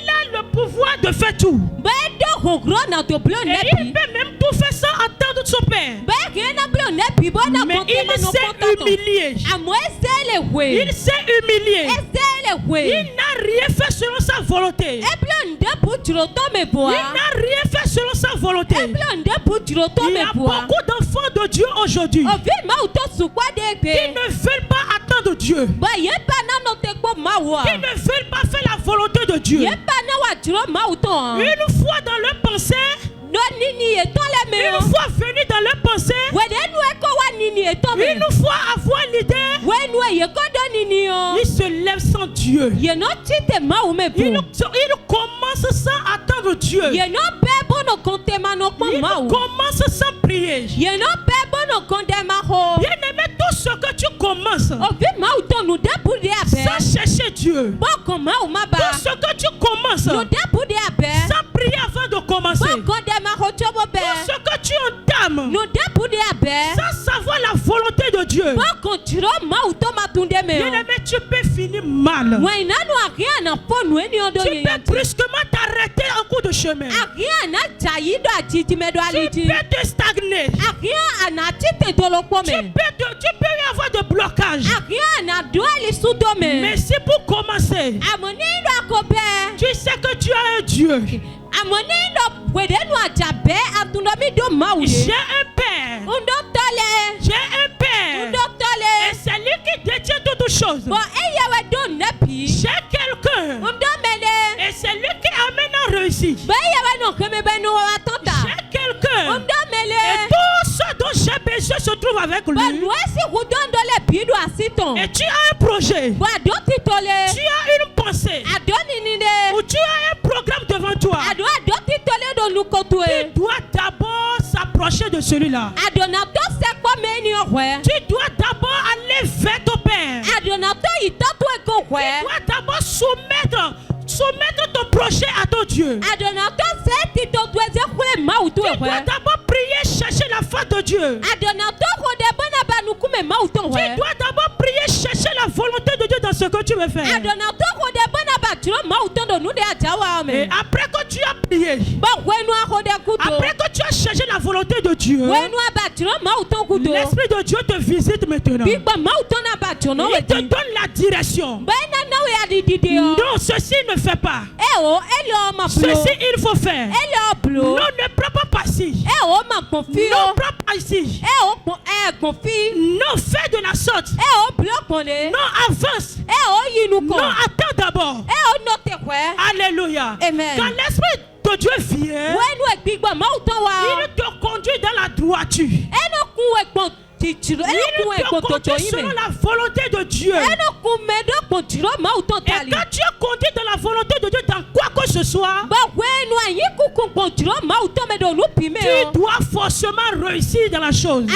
a le pouvoir de faire tout. Et il peut même tout faire sans attendre son Père. Mais il s'est humilié. Il s'est humilié. Il n'a rien fait selon sa volonté. Il n'a rien fait selon sa volonté. Il y a beaucoup d'enfants de Dieu aujourd'hui qui ne veulent pas attendre Dieu. Qui ne veulent pas faire la volonté de Dieu. Une fois dans leur pensée, une fois venu dans leur pensée, une fois avoir l'idée, ils se lèvent sans Dieu. Ils commencent sans attendre Dieu. Ils commencent sans prier. Bien-aimé, tout ce que tu commences sans chercher Dieu, tout ce que tu commences sans prier avant de commencer, tout ce que tu entames sans savoir la volonté de Dieu, bien-aimé, tu peux finir mal. Tu peux brusquement t'arrêter en cours de chemin. Tu peux te stagner. Tu peux y avoir de blocage. Mais c'est pour commencer. Tu sais que tu as un Dieu. J'ai un Père. J'ai un Père. Et c'est lui qui détient toutes choses. J'ai quelqu'un. Et c'est lui qui amène à réussir. J'ai quelqu'un. Et tout ce dont j'ai besoin se trouve avec lui. Et tu as un projet. Tu as une pensée. Ou tu as un programme devant toi. Tu dois d'abord s'approcher t'approcher de celui-là. Tu dois d'abord aller vers ton Père. Tu dois d'abord soumettre ton projet à ton Dieu. Tu dois d'abord prier, chercher la face de Dieu. Tu dois d'abord prier, chercher la volonté de Dieu dans ce que tu veux faire. Et après que tu as prié, après que tu as cherché la volonté de Dieu, l'Esprit de Dieu te visite maintenant. Il te donne la direction. Non, ceci ne fait pas. Ceci il faut faire. Non, ne prends pas par-ci. Non, prends par-ici. Non, fais de la sorte. Non, avance. Non, attends d'abord. Alléluia. Amen. Quand l'Esprit de Dieu vient, il te conduit dans la droiture. Il te conduit selon la volonté de Dieu. Et quand tu es conduit dans la volonté de Dieu dans quoi que ce soit, tu dois forcément réussir dans la chose.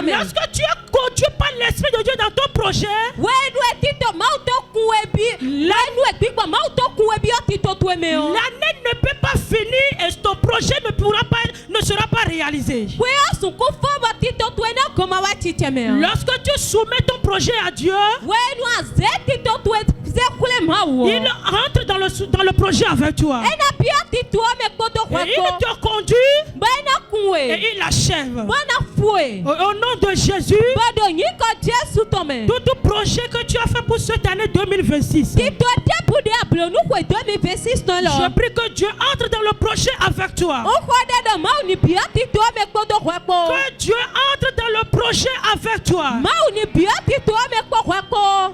Lorsque tu es conduit par l'Esprit de Dieu dans ton projet, l'année ne peut pas finir et ton projet ne sera pas réalisé. Lorsque tu soumets ton projet à Dieu, il entre dans le projet avec toi. Et il te conduit et il achève. Au nom de Jésus, tout projet que tu as fait pour cette année 2026, je prie que Dieu entre dans le projet avec toi. Que Dieu entre dans le projet avec toi.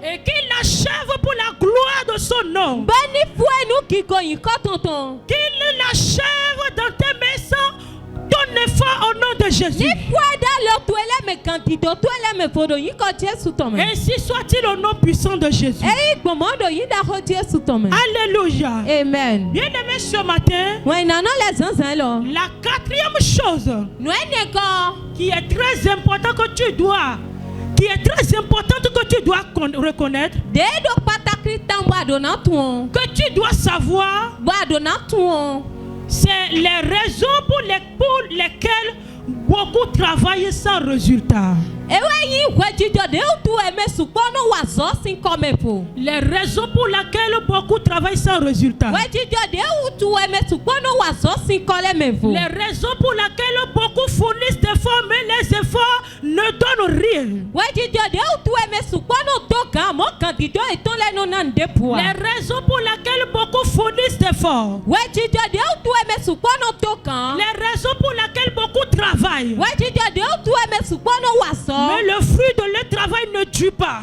Et qu'il achève pour la gloire de son nom. Qu'il l'achève dans tes maisons, ton effort au nom de Jésus. Ainsi soit-il au nom puissant de Jésus. Alléluia. Amen. Bien-aimé, ce matin, la quatrième chose qui est très importante que tu dois reconnaître, que tu dois savoir, c'est les raisons pour lesquelles beaucoup travaillent sans résultat. Les raisons pour lesquelles beaucoup travaillent sans résultat. Les raisons pour lesquelles beaucoup fournissent des efforts, mais les efforts ne donnent rien. Les raisons pour lesquelles beaucoup fournissent des efforts. Les raisons pour lesquelles beaucoup travaillent. Mais le fruit de leur travail ne tue pas.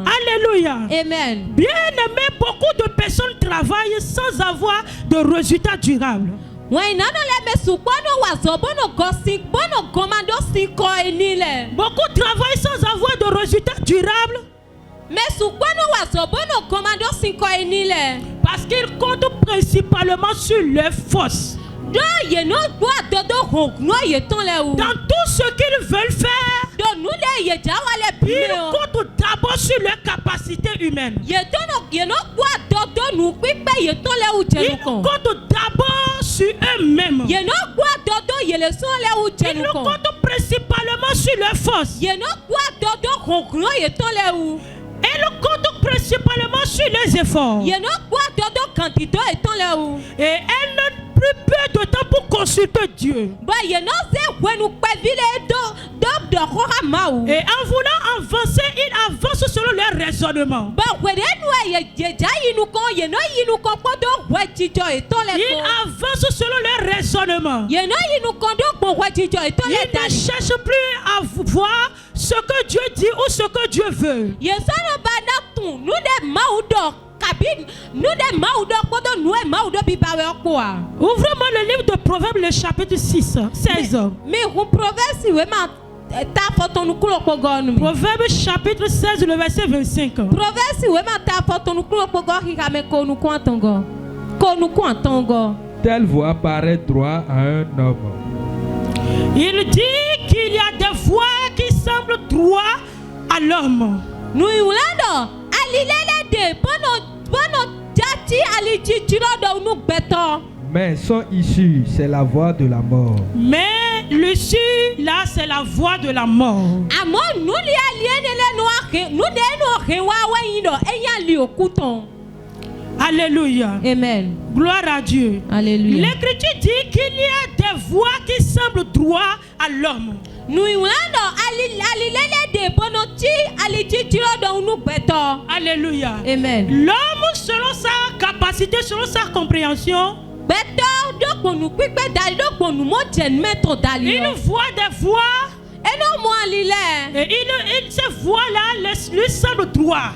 Alléluia. Amen. Bien aimé, beaucoup de personnes travaillent sans avoir de résultats durables. Beaucoup travaillent sans avoir de résultats durables. Parce qu'ils comptent principalement sur leurs forces. Dans tout ce qu'ils veulent faire, ils comptent d'abord sur leur capacité humaine. Ils comptent d'abord sur eux-mêmes. Ils comptent principalement sur leur force. Ils comptent principalement sur les efforts. Et elles n'ont plus peu de temps pour consulter Dieu. Et en voulant avancer, ils avancent selon leur raisonnement. Ils avancent selon leur raisonnement. Ils ne cherchent plus à voir ce que Dieu dit ou ce que Dieu veut. Ouvrez-moi le livre de Proverbes, le chapitre 16. Proverbes chapitre 16, le verset 25. telle voie paraît droit à un homme. Il dit qu'il y a des voies qui semblent droit à l'homme. Nous yulando alilele de bono jati alijijiro do nu beto. Mais son issue, c'est la voie de la mort. Mais l'issue, là, c'est la voie de la mort. Amo nous li aliene le noake, nous de no rewa wayindo eya li okuton. Alléluia. Amen. Gloire à Dieu. Alléluia. L'Écriture dit qu'il y a des voies qui semblent droit à l'homme. Nous yulando alilele de bono ti alijijiro do nu beto. Alléluia. Amen. L'homme, selon sa capacité, selon sa compréhension, il voit des voies et ces voies-là lui semblent droit.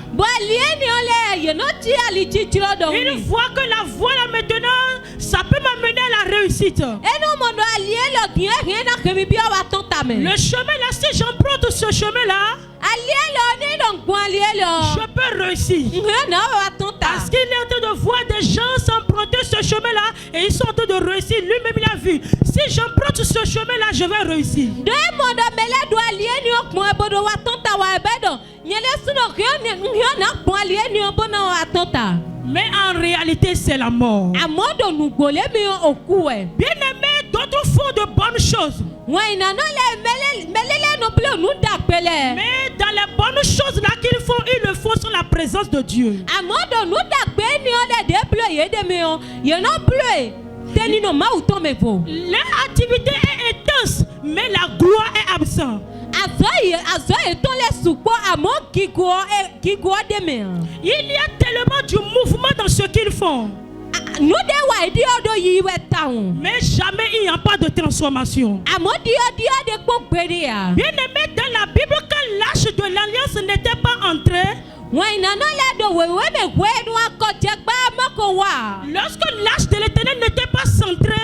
Il voit que la voie là maintenant, ça peut m'amener à la réussite. Le chemin là, si j'emprunte ce chemin là, je peux réussir. Parce qu'il est en train de voir des gens s'emprunter ce chemin là et ils sont en train de réussir. Lui-même il a vu. Si j'emprunte ce chemin là, je vais réussir. Mais en réalité, c'est la mort. Bien aimé, d'autres font de bonnes choses. Mais dans les bonnes choses là qu'ils font, ils le font sur la présence de Dieu. Leur activité est intense, mais la gloire est absente. Il y a tellement de mouvement dans ce qu'ils font. Mais jamais il n'y a pas de transformation. Bien aimé, dans la Bible, quand l'âge de l'alliance n'était pas entré, lorsque l'âge de l'Éternel n'était pas centré,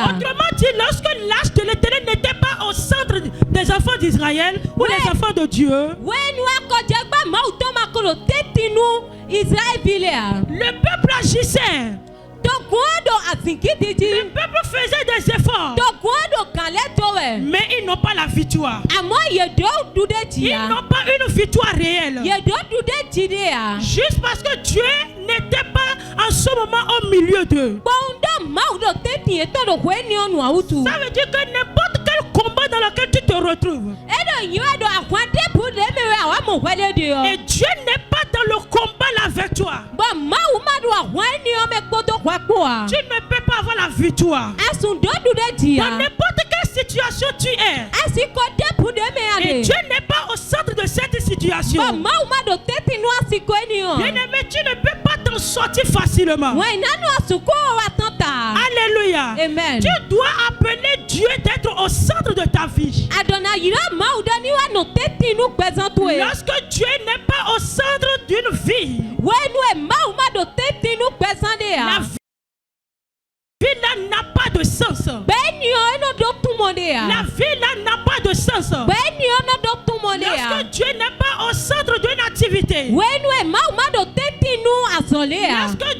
autrement dit, lorsque l'âge de l'Éternel n'était pas au centre des enfants d'Israël ou des enfants de Dieu, le peuple agissait. Le peuple faisait des efforts, mais ils n'ont pas la victoire. Ils n'ont pas une victoire réelle. Juste parce que Dieu n'était pas en ce moment au milieu d'eux. Ça veut dire que n'importe quel combat dans lequel tu te retrouves, et Dieu n'est pas dans le combat là avec toi, tu ne peux pas avoir la victoire. Dans n'importe quelle situation tu es, et Dieu n'est pas au centre de cette situation, bien aimé, tu ne peux pas t'en sortir facilement. Alléluia. Amen. Tu dois appeler Dieu d'être au centre de ta vie. Lorsque Dieu n'est pas au centre d'une vie, la vie là n'a pas de sens. La vie là n'a pas de sens. Lorsque Dieu n'est pas au centre d'une activité, lorsque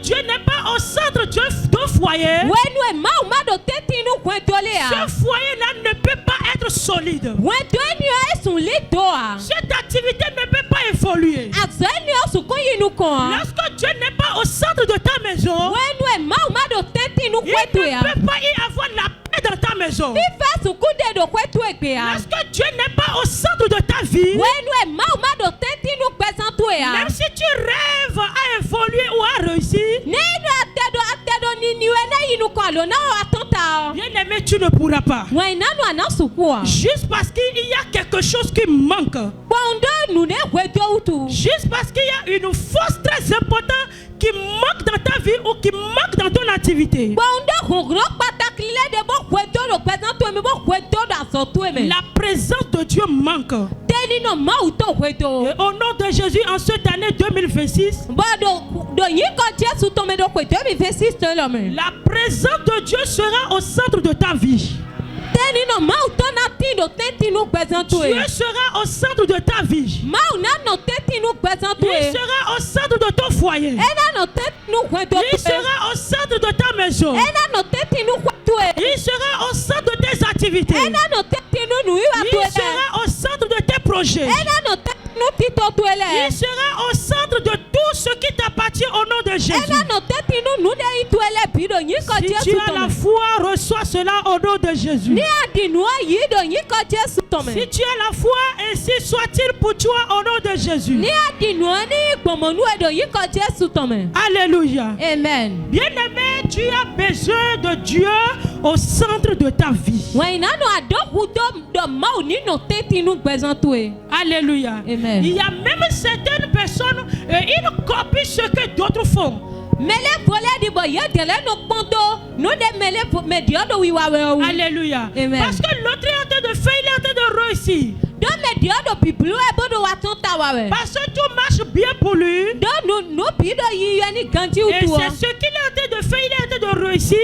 Dieu n'est pas au centre d'un foyer, ce foyer là ne peut pas être solide. Cette activité ne peut pas évoluer. Lorsque Dieu n'est pas au centre de ta maison, il ne peut pas y avoir la paix dans ta maison. Lorsque Dieu n'est pas au centre de ta vie, même si tu rêves à évoluer ou à réussir, bien aimé, tu ne pourras pas. Juste parce qu'il y a quelque chose qui manque. Juste parce qu'il y a une force très importante qui manque dans ta vie ou qui manque dans ton activité. La présence de Dieu manque. Et au nom de Jésus, en cette année 2026, la présence de Dieu sera au centre de ta vie. Dieu sera au centre de ta vie. Il sera au centre de ton foyer. Il sera au centre de ta maison. Il sera au centre de tes activités. Il sera au centre de tes projets. Il sera au centre de tout ce qui t'appartient au nom de Jésus. Si tu as la foi, reçois cela au nom de Jésus. Si tu as la foi, ainsi soit-il pour toi au nom de Jésus. Alléluia. Amen. Bien-aimé, tu as besoin de Dieu au centre de ta vie. Alléluia. Amen. Il y a même certaines personnes, ils copient ce que d'autres font. Alléluia. Amen. Parce que l'autre est en train de faire, il est en train de réussir. Parce que tout marche bien pour lui. Et c'est ce qu'il est en train de faire, il est en train de réussir.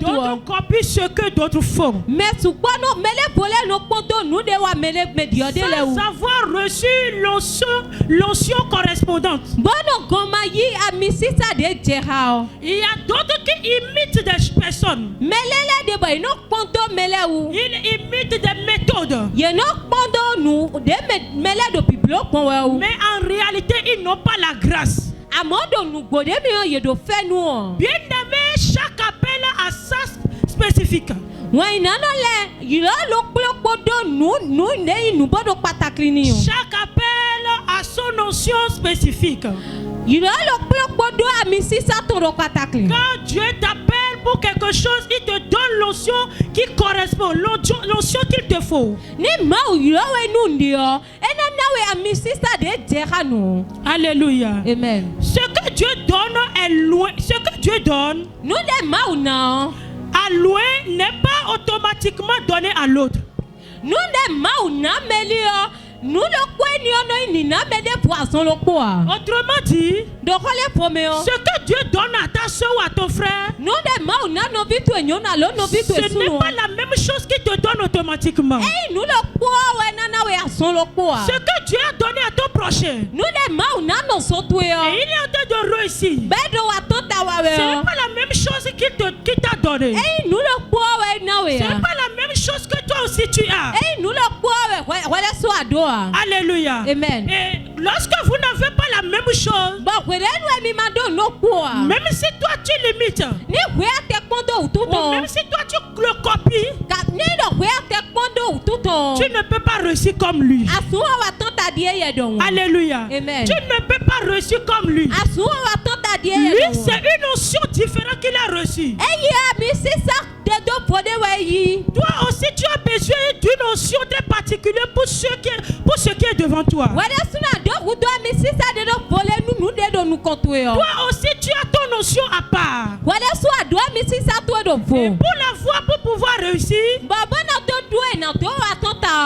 D'autres copient ce que d'autres font. Sans avoir reçu l'onction correspondante. Il y a d'autres qui imitent des personnes. Ils imitent des méthodes. Mais en réalité, ils n'ont pas la grâce. Bien-aimé, chaque appel a sa spécifique. Chaque appel a son notion spécifique. Quand Dieu t'appelle pour quelque chose, il te donne l'onction qui correspond, l'onction qu'il te faut. Alléluia. Amen. Ce que Dieu donne est loin. Ce que Dieu donne à loin n'est pas automatiquement donné à l'autre. Autrement dit, ce que Dieu donne à ta soeur ou à ton frère, ce n'est pas la même chose qu'il te donne automatiquement. Ce que Dieu a donné à ton prochain, et il est en train de réussir, ce n'est pas la même chose qu'il t'a donné. Ce n'est pas la même chose que toi aussi tu as. Alléluia. Amen. Et lorsque vous n'avez pas la même chose, même si toi tu limites, ou même si toi tu le copies, tu ne peux pas réussir comme lui. Alléluia. Amen. Tu ne peux pas réussir comme lui. Lui, c'est une notion différente qu'il a reçue. Toi aussi, tu as besoin d'une notion très particulière pour ce qui est devant toi. Toi aussi, tu as ton notion à part. Et pour la voir, pour pouvoir réussir,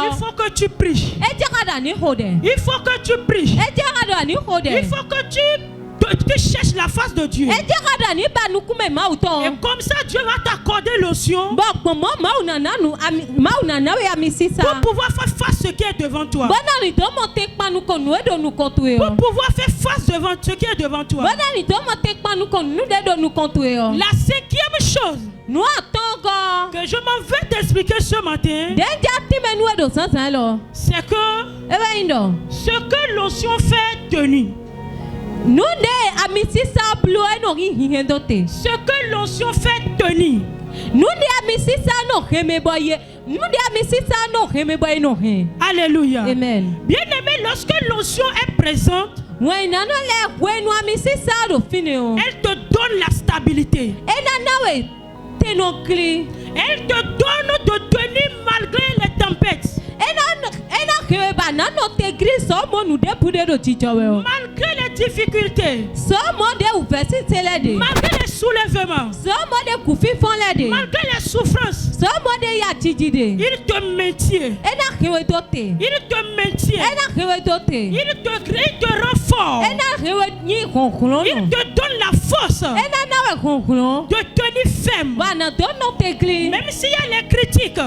il faut que tu pries. Il faut que tu pries. Il faut que tu cherches la face de Dieu. Et comme ça, Dieu va t'accorder l'onction pour pouvoir faire face à ce qui est devant toi. Pour pouvoir faire face devant ce qui est devant toi. La cinquième chose que je m'en vais t'expliquer ce matin, c'est que ce que l'onction fait tenir. Ce que l'onction fait tenir. Alléluia. Amen. Bien-aimé, lorsque l'onction est présente, elle te donne la stabilité. Elle te donne de tenir malgré les tempêtes. Malgré les difficultés, malgré les soulèvements, malgré les souffrances, il te maintient. Il te maintient. Il te rend fort. Il te donne la force de tenir ferme. Même s'il y a les critiques.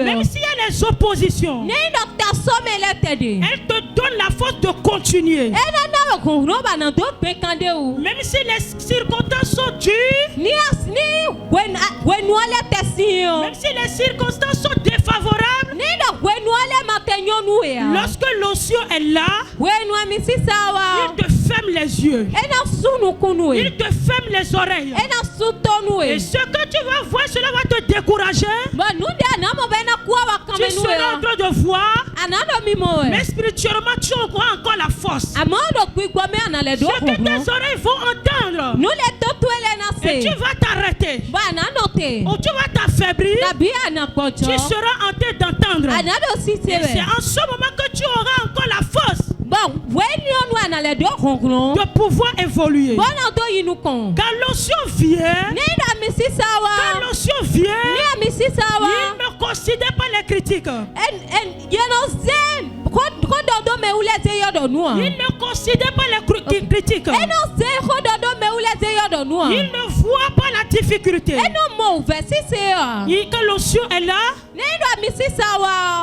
Même s'il y a les oppositions, elle te donne la force de continuer. Même si les circonstances sont dures, même si les circonstances sont défavorables, lorsque l'onction est là, il te ferme les yeux, il te ferme les oreilles. Et ce que tu vas voir, cela va te décourager. Tu seras en train de voir, mais spirituellement tu auras encore la force. Ce que tes oreilles vont entendre, et tu vas t'arrêter, ou tu vas t'affaiblir, tu seras en train d'entendre. Et c'est en ce moment que tu auras encore la force de pouvoir évoluer. Quand l'onction vient, il ne considère pas les critiques. Il ne considère pas les critiques. Il ne voit pas la difficulté. Quand l'onction est là,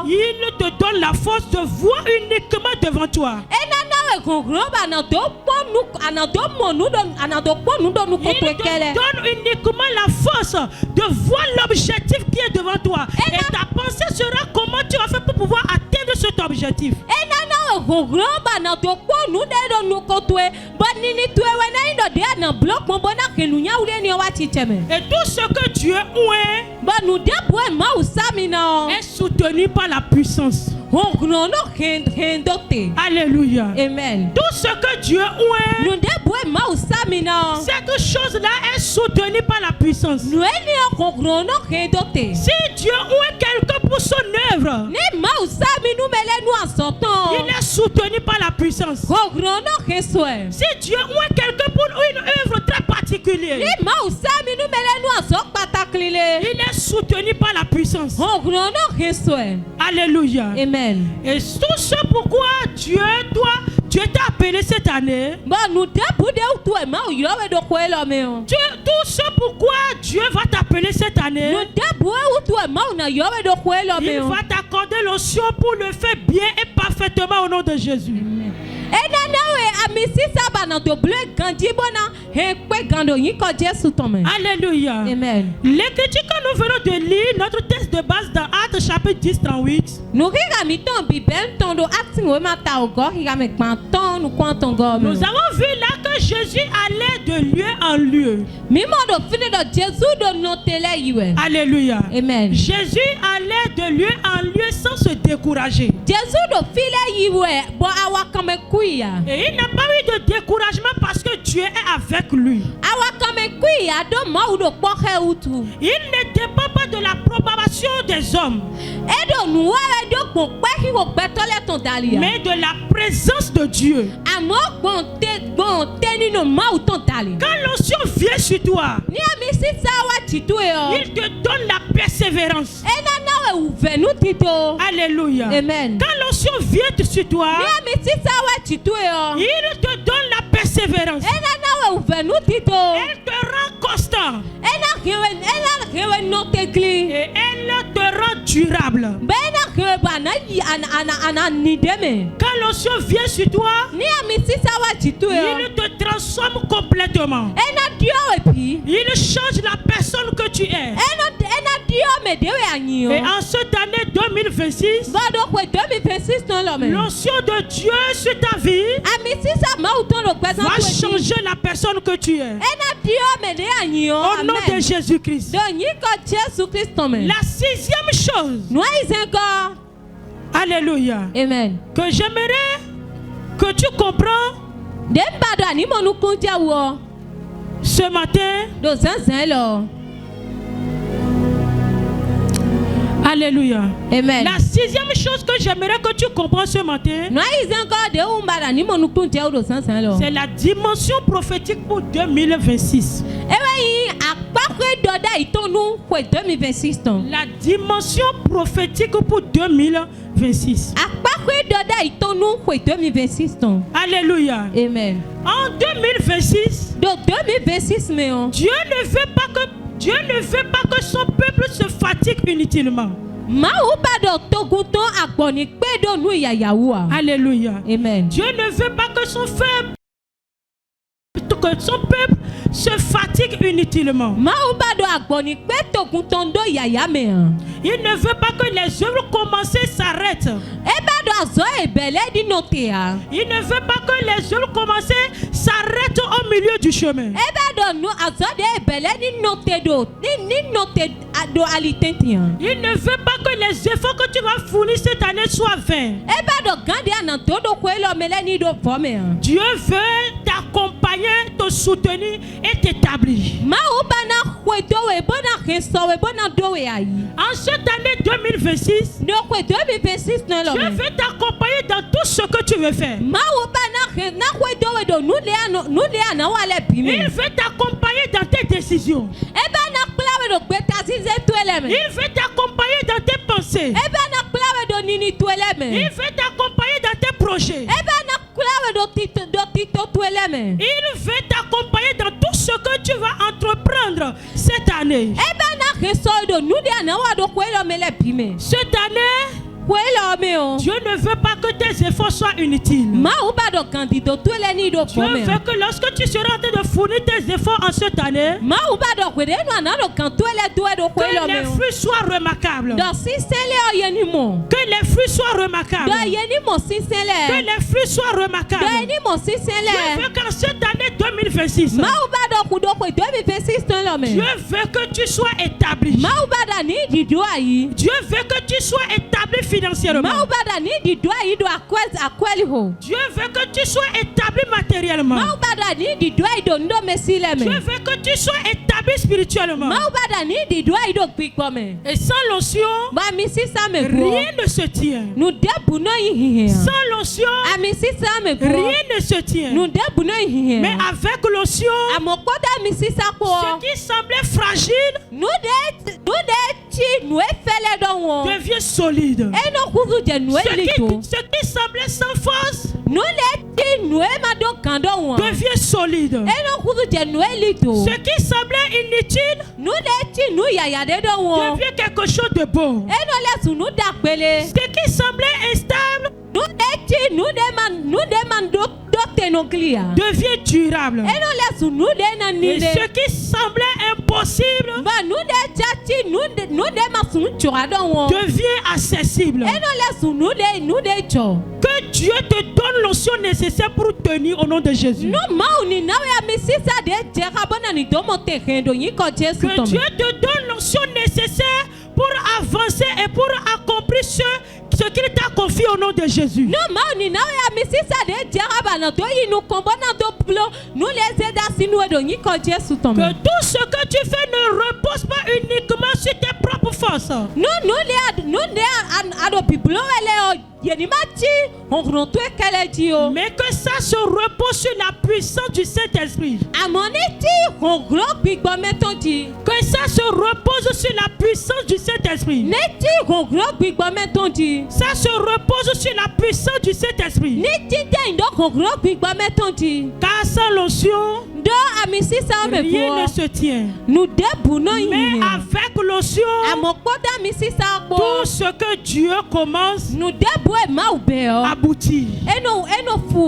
il te donne la force de voir uniquement devant toi. Il te donne uniquement la force de voir l'objectif qui est devant toi. Et ta pensée sera comment tu vas faire pour pouvoir atteindre cet objectif. Et tout ce que Dieu est soutenu par la puissance. Alléluia. Amen. Tout ce que Dieu cette chose-là est soutenue par la puissance. Si Dieu est quelqu'un pour son œuvre, il est soutenu par la puissance. Si Dieu est quelqu'un pour une œuvre très particulière, il est soutenu par la puissance. Alléluia. Amen. Et tout ce pourquoi Dieu t'a appelé cette année. Tout ce pourquoi Dieu va t'appeler cette année. Il va t'accorder l'onction pour le faire bien et parfaitement au nom de Jésus. Alléluia. Amen. L'écriture que nous venons de lire, notre texte de base dans Actes chapitre 10, 38. Nous avons vu là que Jésus allait de lieu en lieu. Alléluia. Amen. Jésus allait de lieu en lieu sans se décourager. Et il n'a pas eu de découragement parce que Dieu est avec lui. Il ne dépend pas de l'approbation des hommes, mais de la présence de Dieu. Quand l'onction vient sur toi, il te donne la persévérance. Alléluia. Amen. Quand l'onction vient sur toi, il te donne la persévérance. Elle te rend constant. Et elle te rend durable. Quand l'onction vient sur toi, il te transforme complètement. Il change la personne que tu es. Et en cette année 2026, l'onction de Dieu sur ta vie va changer la personne que tu es. Au nom de Jésus-Christ. La sixième chose, alléluia, Amen. que j'aimerais que tu comprends ce matin. Alléluia. Amen. La sixième chose que j'aimerais que tu comprennes ce matin, c'est la dimension prophétique pour 2026. La dimension prophétique pour 2026. Alléluia. Amen. En 2026, De 2026 mais Dieu ne veut pas que son peuple se fatigue inutilement. Alléluia. Amen. Dieu ne veut pas que son peuple se fatigue inutilement. Il ne veut pas que les œuvres commencées s'arrêtent. Il ne veut pas que les œuvres commencées s'arrêtent au milieu du chemin. Il ne veut pas que les efforts que tu vas fournir cette année soient vains. Dieu veut t'accompagner, te soutenir et t'établir. En cette année 2026, Dieu veut t'accompagner dans tout ce que tu veux faire. Il veut t'accompagner dans tes décisions. Il veut t'accompagner dans tes pensées. Il veut t'accompagner dans tes projets. Il veut t'accompagner dans tout ce que tu vas entreprendre cette année. Cette année, Dieu ne veut pas que tes efforts soient inutiles. Dieu veut que lorsque tu seras en train de fournir tes efforts en cette année, que les fruits soient remarquables. Que les fruits soient remarquables. Que les fruits soient remarquables. Dieu veut qu'en cette année 2026, Dieu veut que tu sois établi. Dieu veut que tu sois établi financièrement. Dieu veut que tu sois établi matériellement. Dieu veut que tu sois établi spirituellement. Et sans l'onction, rien ne se tient. Sans l'onction, rien ne se tient. Mais avec l'onction, ce qui semblait fragile devient solide. Ce qui semblait sans force devient solide. Ce qui semblait inutile devient quelque chose de beau. Ce qui semblait instable devient durable. Et ce qui semblait impossible devient accessible. Que Dieu te donne l'onction nécessaire pour tenir au nom de Jésus. Que Dieu te donne l'onction nécessaire pour avancer et pour accomplir ce qu'il t'a confié au nom de Jésus. Que tout ce que tu fais ne repose pas uniquement sur tes propres forces. Mais que ça se repose sur la puissance du Saint-Esprit. Que ça se repose sur la puissance du Saint-Esprit. Ça se repose sur la puissance du Saint-Esprit. Car sans l'onction, rien ne se tient. Mais avec l'onction, tout ce que Dieu commence aboutit.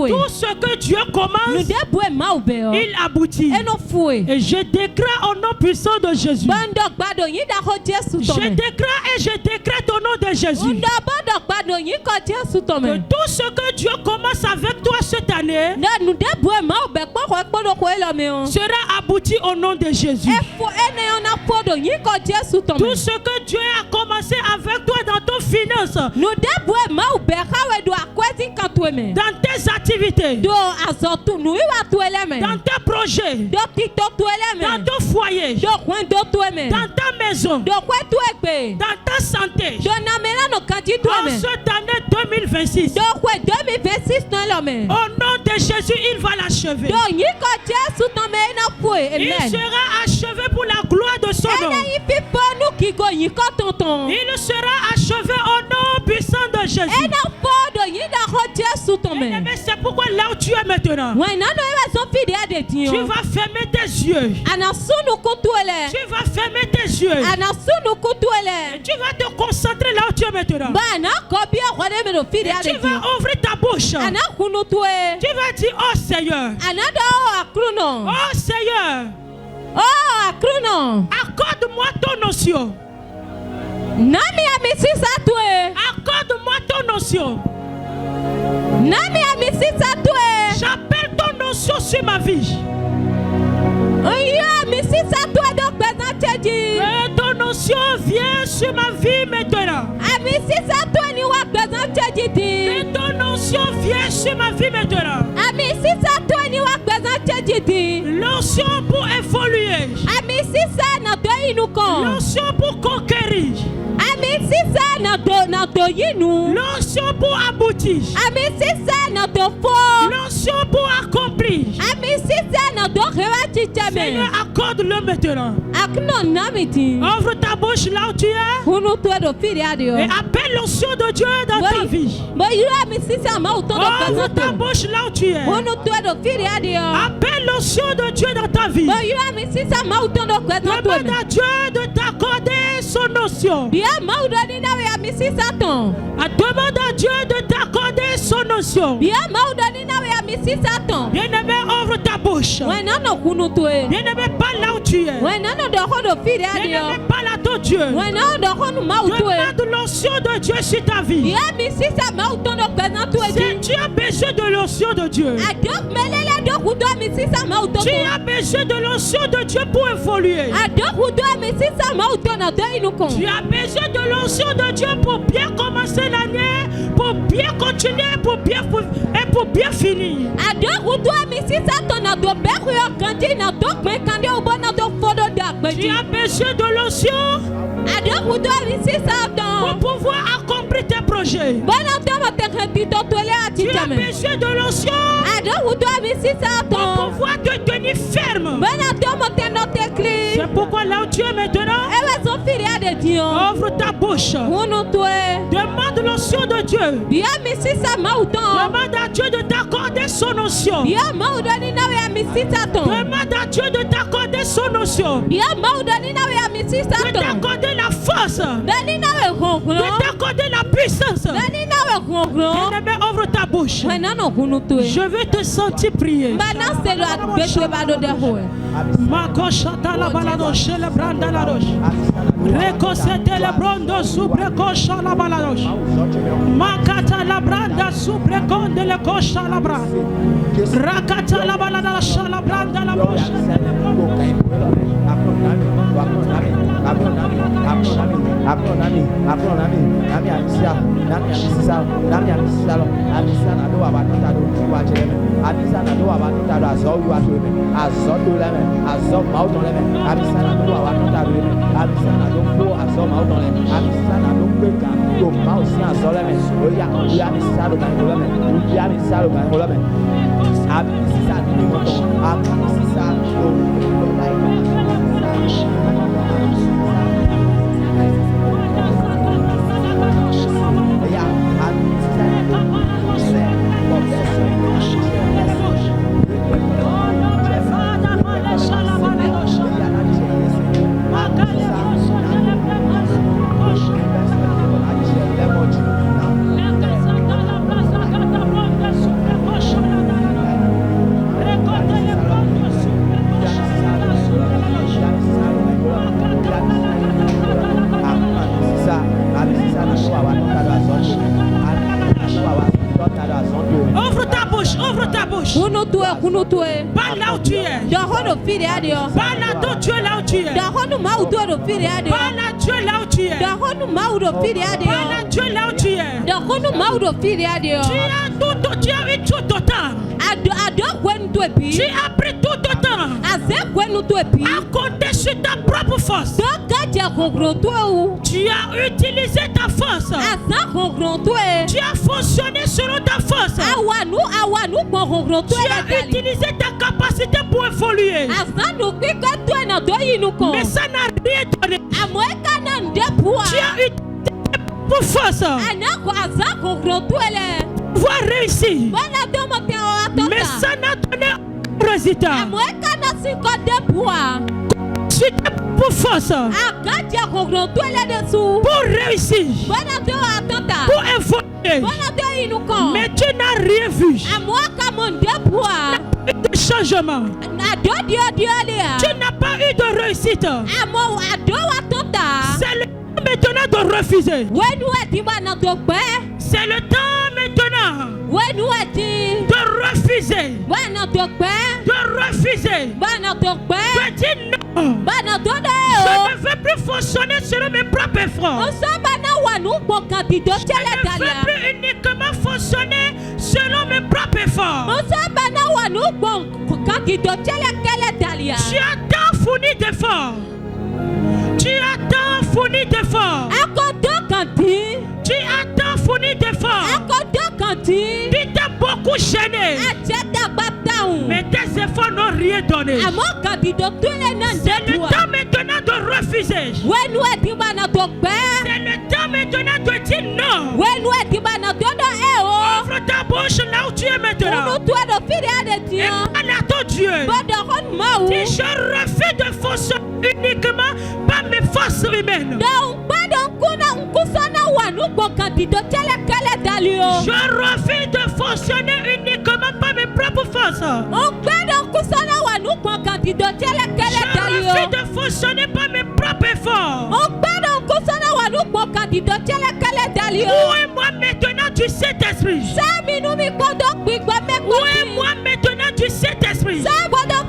Tout ce que Dieu commence, il aboutit. Et je déclare au nom puissant de Jésus. Je déclare et je décrète au nom de Jésus que tout ce que Dieu commence avec toi cette année sera abouti au nom de Jésus. Tout ce que Dieu a commencé avec toi dans ton finance dans tes activités, dans tes projets, dans ton foyer, dans ta maison, dans ta santé. En cette année 2026, au nom de Jésus, il va l'achever. Il sera achevé pour la gloire de son nom. Il sera achevé au nom puissant de Jésus. Mais c'est pourquoi là où tu es maintenant, tu vas fermer tes yeux. Tu vas fermer tes yeux. Tu vas te concentrer là où tu es maintenant. Tu vas ouvrir ta bouche. Tu vas dire, oh Seigneur. Oh Seigneur. Accorde-moi ton notion. Accorde-moi ton notion. J'appelle ton notion sur ma vie. Que ton notion vient sur ma vie maintenant. Que ton notion vient sur ma vie maintenant. L'onction pour évoluer. L'onction pour conquérir. L'onction pour aboutir. L'onction pour accomplir. Seigneur, accorde-le maintenant. Ouvre ta bouche là où tu es. Et appelle l'onction de Dieu dans ta vie. Ouvre ta bouche là où tu es. Appelle l'onction de Dieu dans ta vie. Demande à Dieu de t'accorder son onction. Demande à Dieu de t'accorder son onction. Bien-aimé, ouvre ta bouche. Bien-aimé, parle là où tu es. Bien-aimé, parle à ton Dieu. Demande l'onction de Dieu sur ta vie. Si tu as besoin de l'onction de Dieu, tu as besoin de l'onction de Dieu pour évoluer. Tu as besoin de l'onction de Dieu pour bien commencer l'année, pour bien continuer, pour bien finir. Tu as besoin de l'onction pour pouvoir accomplir tes projets. Tu as besoin de l'onction pour pouvoir te tenir ferme. C'est pourquoi là où tu es maintenant, ouvre ta bouche. Demande l'onction de Dieu. Demande à Dieu de t'accorder son onction. Demande à Dieu de t'accorder son onction. De t'accorder la force. De t'accorder la puissance. Bien-aimé, ouvre ta bouche. Je veux te sentir prier. Makoshata la baladoche, le branda la roche. Recosete le brondo sobre cocha la baladoche. Makata la branda sobre conde le cocha la branda. Rakata la baladache la branda la roche. Ouvre ta bouche, ouvre ta bouche. Parle là où tu es. Parle à ton Dieu là où tu es. Parle à Dieu là où tu es. Parle à Dieu là où tu es. Tu as tout Tu as pris tout ton temps à compter sur ta propre force. Tu as utilisé ta force. Tu as fonctionné selon ta force. Tu as utilisé ta capacité pour évoluer. Mais ça n'a rien donné. Tu as utilisé pour force pour réussir. Mais ça n'a donné aucun résultat. Tu as pour force pour réussir, pour évoluer. Mais tu n'as rien vu. De changement. Tu n'as pas eu de réussite. C'est le temps maintenant de refuser. C'est le temps maintenant de refuser. De refuser. De dire non. Je ne veux plus fonctionner selon mes propres efforts. Je ne veux plus uniquement fonctionner selon mes propres efforts. Tu as tant fourni d'efforts. Tu as tant fourni d'efforts. Tu as tant fourni d'efforts. Tu t'es beaucoup gêné. Mais tes efforts n'ont rien donné. C'est le temps maintenant de refuser. C'est le temps maintenant de dire non. Ouvre ta bouche là où tu es maintenant. Et parle à ton Dieu. Si je refuse de fonctionner uniquement par mes forces humaines. Je refuse de fonctionner uniquement par mes propres forces. Je refuse de fonctionner par mes propres efforts. Où est moi maintenant du Saint-Esprit? Où est moi maintenant du Saint-Esprit?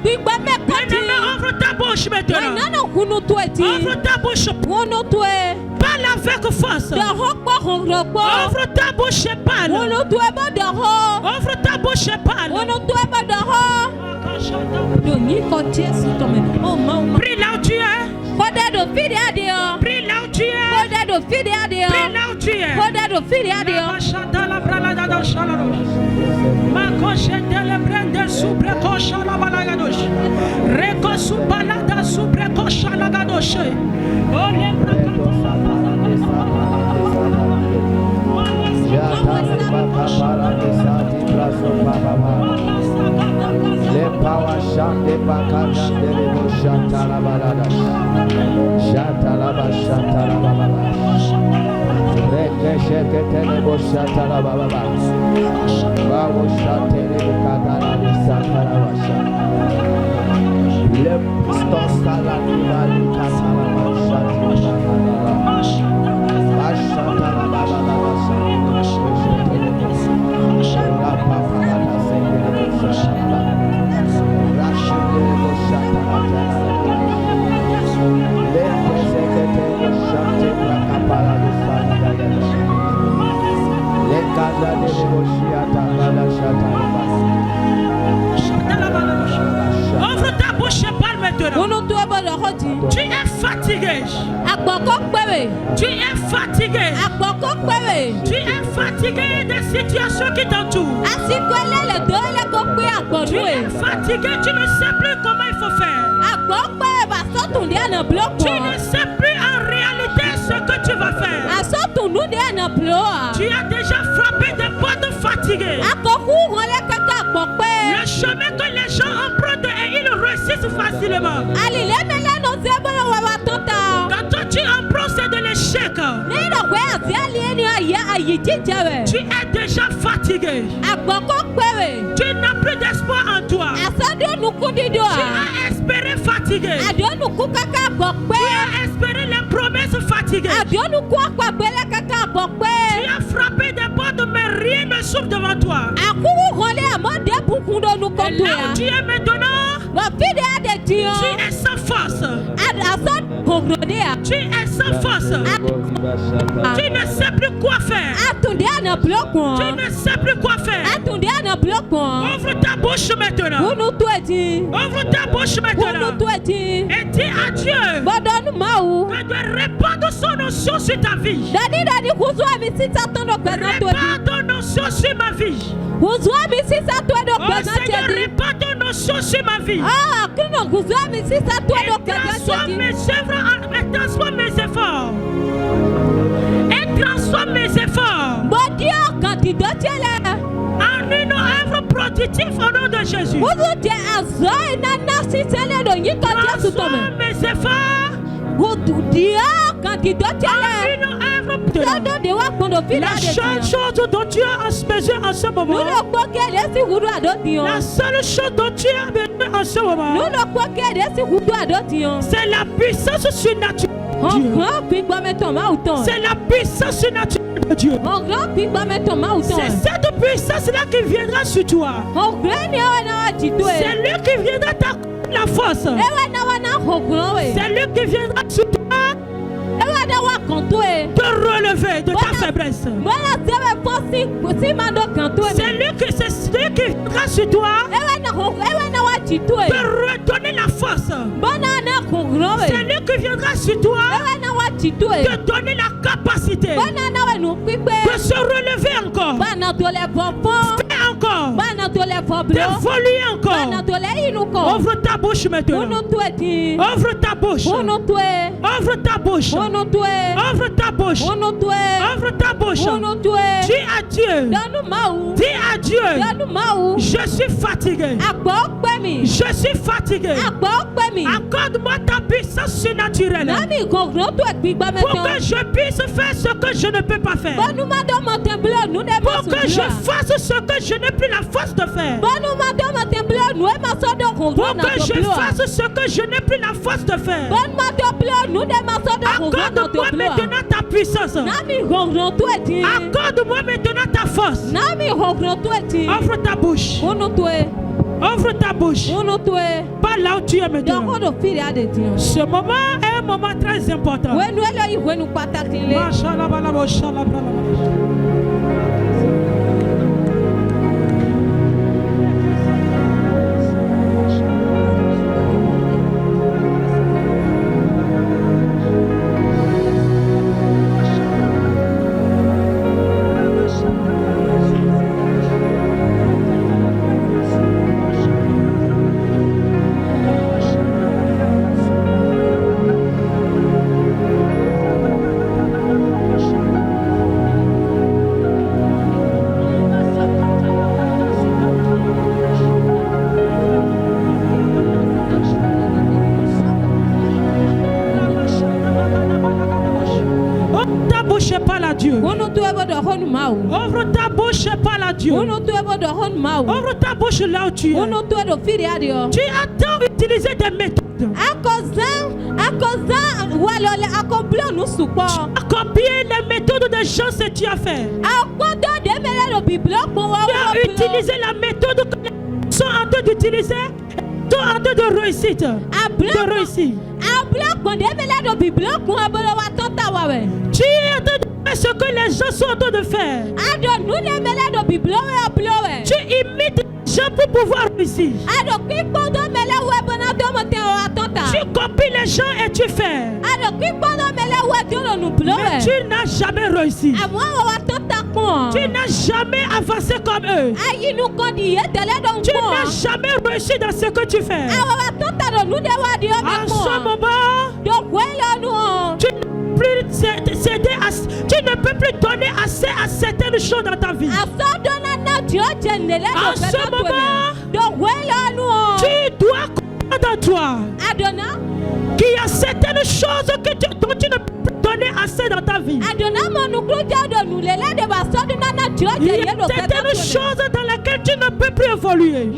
Ouvre ta bouche maintenant. Ouvre ta bouche. Parle avec force. Ouvre ta bouche et parle. Ouvre ta bouche et parle. Prie là où tu es. Prie là où tu es. Prie là où tu es. Le power shande bakana delebo shatala balada shatala ba shatala baba reke sheke telebo shatala baba bawo shatele bukagara bisakara washa le piston sala nibali kasala ba shatala baba shatala baba washa shatala baba Ouvre ta bouche et parle maintenant. Tu es fatigué. Tu es fatigué. Tu es fatigué des situations qui t'entourent. Tu es fatigué, tu ne sais plus comment il faut faire. Tu ne sais plus en réalité ce que tu vas faire. Tu as déjà frappé des portes fatiguées. Le chemin que les gens empruntent et ils réussissent facilement. Quand toi tu empruntes, c'est de l'échec. Tu es déjà fatigué. Tu n'as plus d'espoir en toi. Tu as espéré fatigué. Tu as espéré les promesses fatiguées. Tu as frappé des portes mais rien ne s'ouvre devant toi. Et là où tu es maintenant, tu es sans force. Tu es sans force. Tu ne sais plus quoi faire. Tu ne sais plus quoi faire. Ouvre ta bouche maintenant. Ouvre ta bouche maintenant. Et dis à Dieu que de répandre son onction sur ta vie. Répand ton onction sur ma vie. Oh Seigneur, répand ton onction sur ma vie. Et transforme mes efforts. Et transforme mes efforts en une œuvre productive au nom de Jésus. Transforme mes efforts en une œuvre productive. La seule chose dont tu as besoin en ce moment, la seule chose dont tu as besoin en ce moment, c'est la puissance surnaturelle. C'est la puissance surnaturelle de Dieu. C'est cette puissance-là qui viendra sur toi. C'est lui qui viendra t'accorder la force. C'est lui qui viendra sur toi te relever de ta faiblesse. C'est lui qui viendra sur toi te redonner la force. C'est lui qui viendra sur toi te donner la capacité de se relever encore, faire encore, d'évoluer encore. Ouvre ta bouche maintenant. Ouvre ta bouche. Ouvre ta bouche. Ouvre ta bouche. Ouvre ta bouche. Dis à Dieu. Dis à Dieu. Je suis fatigué. Je suis fatigué. Accorde-moi ta puissance surnaturelle pour que je puisse faire ce que je ne peux pas faire. Pour que je fasse ce que je n'ai plus la force de faire. Pour que je fasse ce que je n'ai plus la force de faire. Accorde-moi maintenant ta puissance. Accorde-moi maintenant ta force. Ouvre ta bouche. Ouvre ta bouche. Pas là où tu es maintenant. Ce moment est un moment très important. Ouvre ta bouche et parle à Dieu. Ouvre ta bouche là où tu es. Tu attends d'utiliser des méthodes. Combien les méthodes de chance que tu as fait. Tu as utilisé la méthode que les sont en train d'utiliser. Sont en train de réussir. De réussir. Tu es en train de faire ce que les gens sont en train de faire. Tu imites les gens pour pouvoir réussir. Tu copies les gens et tu fais. Mais tu n'as jamais réussi. Tu n'as jamais avancé comme eux. Tu n'as jamais réussi dans ce que tu fais. En ce moment, tu ne peux plus donner assez à certaines choses dans ta vie. En ce moment, tu dois comprendre en toi qu'il y a certaines choses dont tu ne peux plus donner assez dans ta vie. Il y a certaines choses dans lesquelles tu ne peux plus évoluer.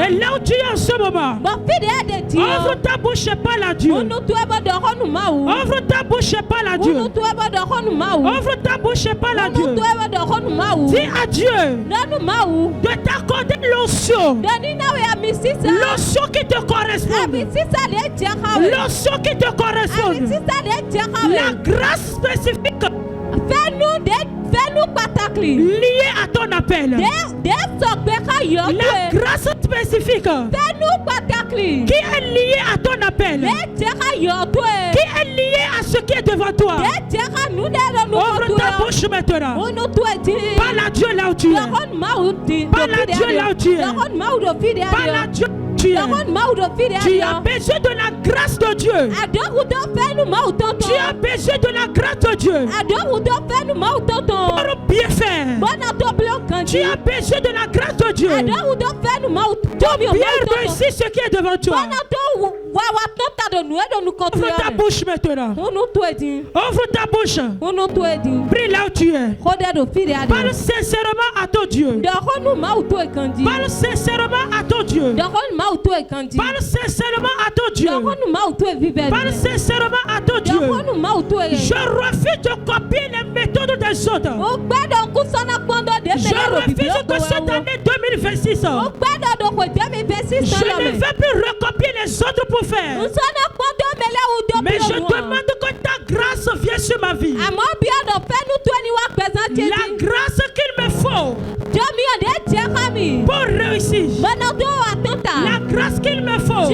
Et là où tu es en ce moment, ouvre ta bouche et parle à Dieu. Ouvre ta bouche et parle à Dieu. Ouvre ta bouche et parle à Dieu. Dis à Dieu de t'accorder l'onction. L'onction qui te correspond. L'onction qui te correspond. La grâce spécifique. lié à ton appel. La grâce spécifique qui est liée à ton appel, qui est liée à ce qui est devant toi. Ouvre ta bouche maintenant. Parle à Dieu là où tu es. Parle à Dieu là où tu es. Parle à Dieu. Tu as besoin de la grâce de Dieu. Tu as besoin de la grâce de Dieu pour bien faire. Tu as besoin de la grâce de Dieu pour bien réussir ce qui est devant toi. Ouvre ta bouche maintenant. Ouvre ta bouche. Prie là où tu es. Parle sincèrement à ton Dieu. Parle sincèrement à ton Dieu. Parle sincèrement à ton Dieu. Parle sincèrement à ton Dieu. Je refuse de copier les méthodes des autres. Je refuse que cette année 2026, je ne vais plus recopier les autres pour faire. Mais je demande que ta grâce vienne sur ma vie. La grâce qu'il me faut pour réussir. La grâce qu'il me faut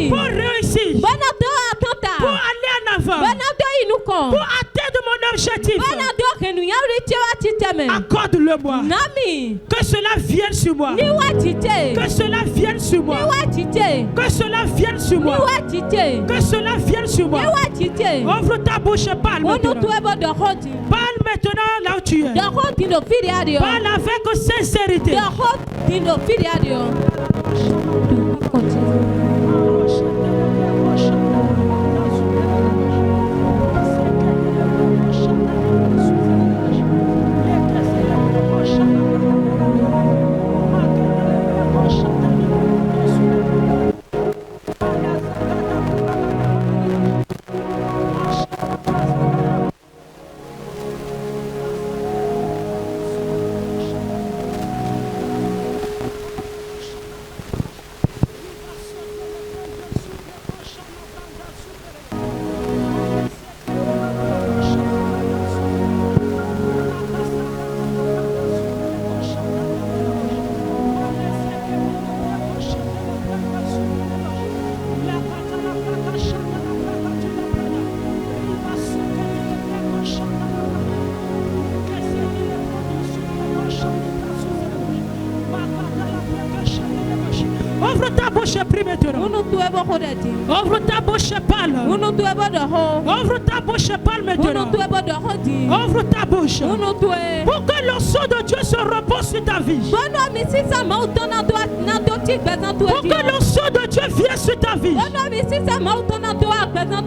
pour réussir. Pour aller en avant. Pour atteindre mon objectif. Accorde-le-moi. Que cela vienne sur moi. Que cela vienne sur moi. Que cela vienne sur moi. Que cela vienne sur moi. Ouvre ta bouche et parle maintenant. Parle maintenant là où tu es. Parle avec sincérité. Ouvre ta bouche et prie maintenant. Ouvre ta bouche et parle. Ouvre ta bouche et parle maintenant. Ouvre ta bouche. Pour que le son de Dieu se repose sur ta vie. Pour que le son de Dieu vienne sur ta vie.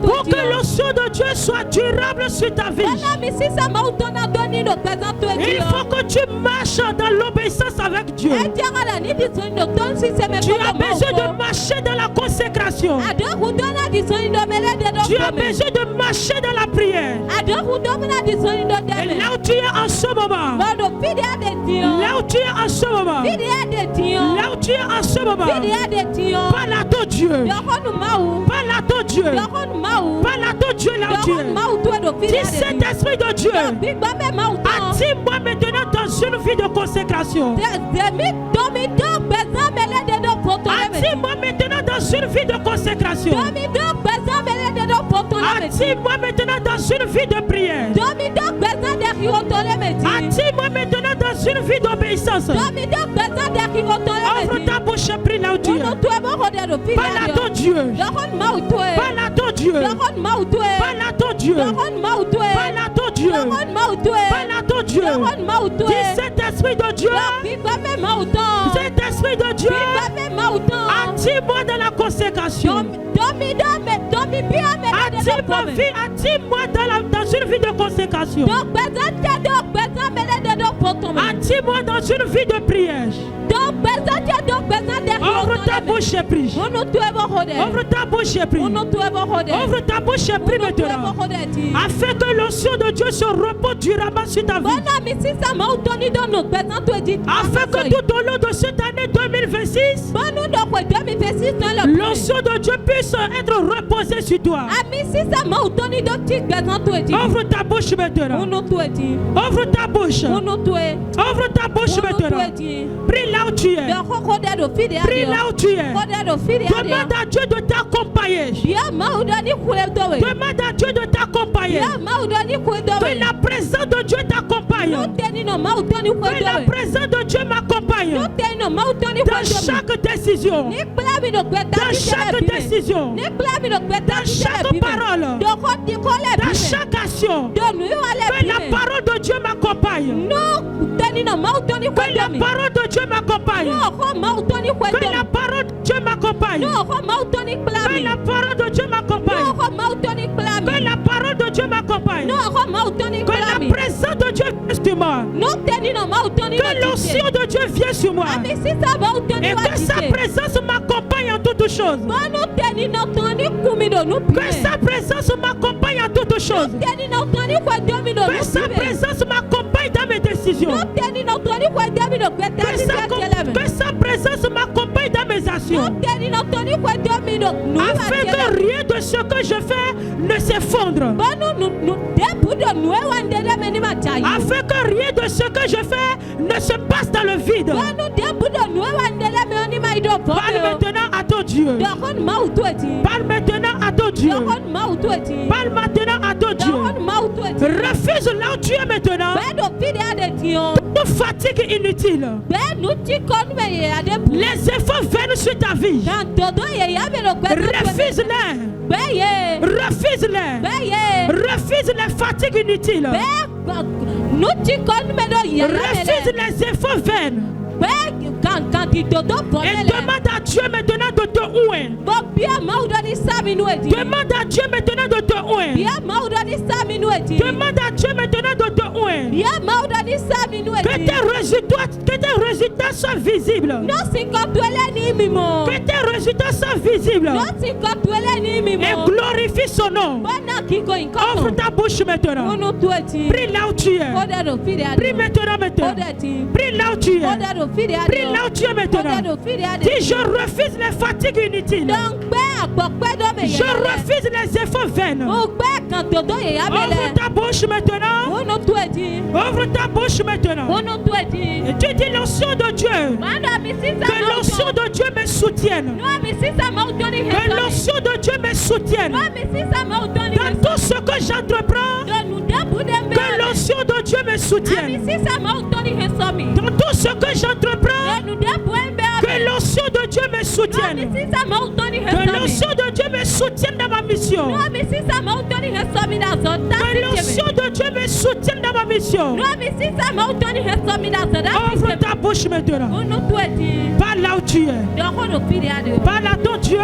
Pour que le son de Dieu soit durable sur ta vie. Il faut que tu marches dans l'obéissance avec Dieu. Tu as besoin de marcher dans la consécration. Tu as besoin de marcher dans la prière. Et là où tu es en ce moment, là où tu es en ce moment, là où tu es en ce moment, parle à ton Dieu. Parle à ton Dieu. Parle à ton Dieu là où tu es. Dis Saint-Esprit de Dieu, attire-moi maintenant dans une vie de consécration. Attire-moi maintenant dans une vie de consécration. Attire-moi maintenant dans une vie de prière. Attire-moi maintenant dans une vie d'obéissance. Ouvre ta bouche et prie là où tu es. Parle à ton Dieu. Parle à ton Dieu. Parle à ton Dieu. Parle à ton Dieu. Parle à ton Dieu. Dis Saint-Esprit de Dieu. Saint-Esprit de Dieu. Attire-moi dans la consécration. Attire ma vie, attire-moi dans une vie de consécration. Attire-moi dans une vie de prière. Ouvre ta bouche et prie. Ouvre ta bouche et prie. Ouvre ta bouche et prie maintenant. Afin que l'onction de Dieu se repose durablement sur ta vie. Afin que tout au long de cette année 2026, l'onction de Dieu puisse être reposée sur toi. Ouvre ta bouche maintenant. Ouvre ta bouche. Ouvre ta bouche maintenant. Prie là où tu es. Prie là où tu es. Demande à Dieu de t'accompagner. Demande à Dieu de t'accompagner. Que la présence de Dieu t'accompagne. Que la présence de Dieu m'accompagne. Dans chaque décision. Dans chaque décision. Dans chaque parole. Dans chaque action. Que la parole de Dieu m'accompagne. Que la parole de Dieu m'accompagne. Que la parole de Dieu m'accompagne. Que la parole de Dieu m'accompagne. Que la parole de Dieu m'accompagne. Que la présence de Dieu vienne sur moi. Que l'onction de Dieu vienne sur moi. Et que sa présence m'accompagne en toutes choses. Que sa présence m'accompagne en toutes choses. Que sa présence m'accompagne dans mes décisions. Que sa présence m'accompagne dans mes actions. Afin que rien de ce que je fais ne s'effondre. Afin que rien de ce que je fais ne se passe dans le vide. Parle maintenant à ton Dieu. Parle maintenant à ton Dieu. Parle maintenant à ton Dieu. Refuse là où tu es maintenant. Toute fatigue inutile. Les efforts viennent sur ta vie. Refuse-les. Refuse-les. Refuse les fatigues inutiles. Refuse les efforts vains. Et demande à Dieu maintenant de te ouer. Demande à Dieu maintenant de te ouer. Demande à Dieu maintenant de te ouer. Que tes résultats soient visibles. Que tes résultats soient visibles. Et glorifie son nom. Ouvre ta bouche maintenant. Prie là où tu es. Prie maintenant. Prie là où tu es. Prie là où tu es maintenant. Dis, je refuse les fatigues inutiles. Je refuse les efforts vains. Ouvre ta bouche maintenant. Ouvre ta bouche maintenant. Et tu dis l'onction de Dieu. Que l'onction de Dieu me soutienne. Que l'onction de Dieu me soutienne. Dans tout ce que j'entreprends. Que l'onction de Dieu me soutienne. Dans tout ce que j'entreprends. Que l'onction de Dieu me soutienne. Que l'onction de Dieu me soutienne dans ma mission. Que l'onction de Dieu me soutienne dans ma mission. Ouvre ta bouche maintenant. Parle là où tu es. Parle à ton Dieu.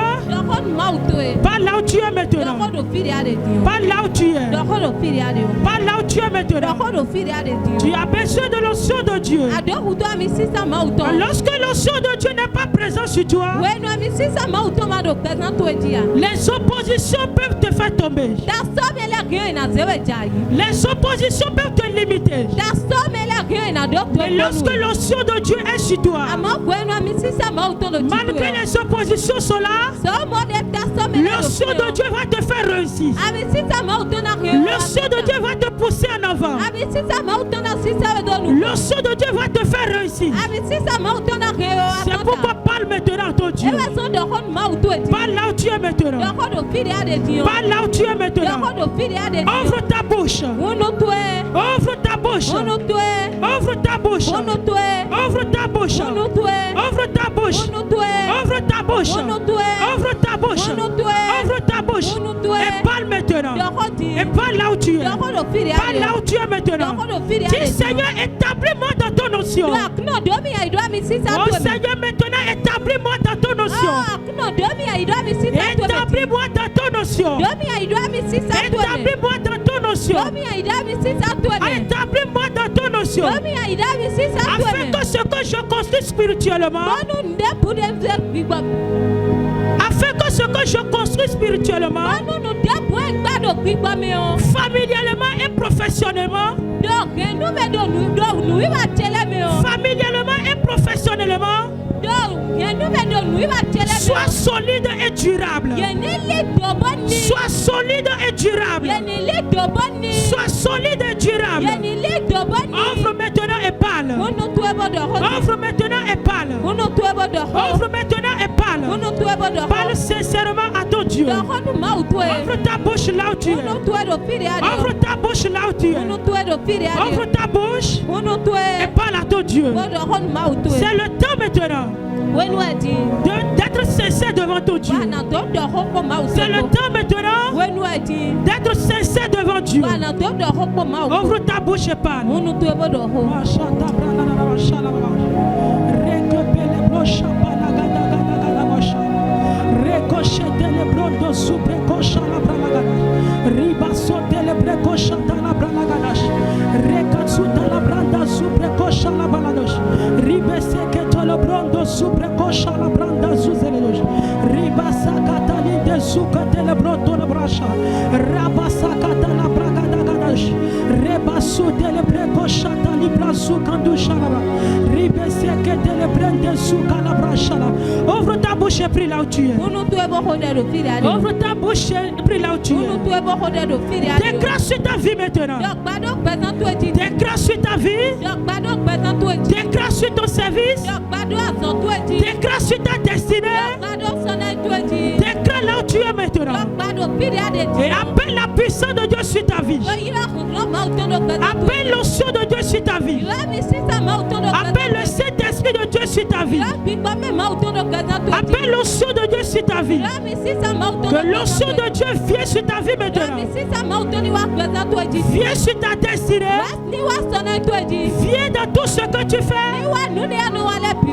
Parle là où tu es maintenant. Parle là où tu es. Parle là où tu es maintenant. Tu as besoin de l'onction de Dieu. Lorsque l'onction de Dieu n'est pas présente sur toi, les oppositions peuvent te faire tomber. Les oppositions peuvent te limiter. Mais lorsque l'onction de Dieu est sur toi, malgré les oppositions sont là, l'onction de Dieu va te faire réussir. L'onction de Dieu va te pousser en avant. L'onction de Dieu va te faire réussir. C'est pourquoi parle maintenant à ton Dieu. Parle là où tu es maintenant. Parle là où tu es maintenant. Ouvre ta bouche. Ouvre ta bouche. Ouvre ta bouche. Ouvre ta bouche. Ouvre ta bouche. Ouvre ta bouche. Ouvre ta bouche. Ouvre ta bouche. Et parle maintenant. Et parle là où tu es. Parle là où tu es maintenant. Dis, Seigneur, établis-moi dans ton notion. Oh Seigneur, maintenant établis-moi dans ton notion. Établis-moi dans ton notion. Établis-moi dans ton notion. Établis-moi dans ton notion. fonction. Afin que ce que je construis spirituellement, afin que ce que je construis spirituellement, familialement et professionnellement, familialement et professionnellement, sois solide et durable. Sois solide et durable. Sois solide et durable. Ouvre maintenant et parle. Ouvre maintenant et parle. Ouvre maintenant et parle. Parle sincèrement à ton Dieu. Ouvre ta bouche là où tu es. Ouvre ta bouche là où tu es. Ouvre ta bouche et parle à ton Dieu. C'est le temps maintenant d'être sincère devant ton Dieu. C'est le temps maintenant d'être sincère devant Dieu. Ouvre ta bouche et parle. Ouvre ta bouche et prie là où tu es. Ouvre ta bouche et prie là où tu es. Déclare sur ta vie maintenant. Déclare sur ta vie. Déclare sur ton service. Déclare sur ta destinée. Déclare là où tu es maintenant. Et appelle la puissance de Dieu sur ta vie. Appelle l'onction de Dieu sur ta vie. Appelle le Saint-Esprit de Dieu sur ta vie. Appelle l'onction de Dieu sur ta vie. Que l'onction de Dieu vienne sur ta vie maintenant. Viens sur ta destinée. Viens dans tout ce que tu fais.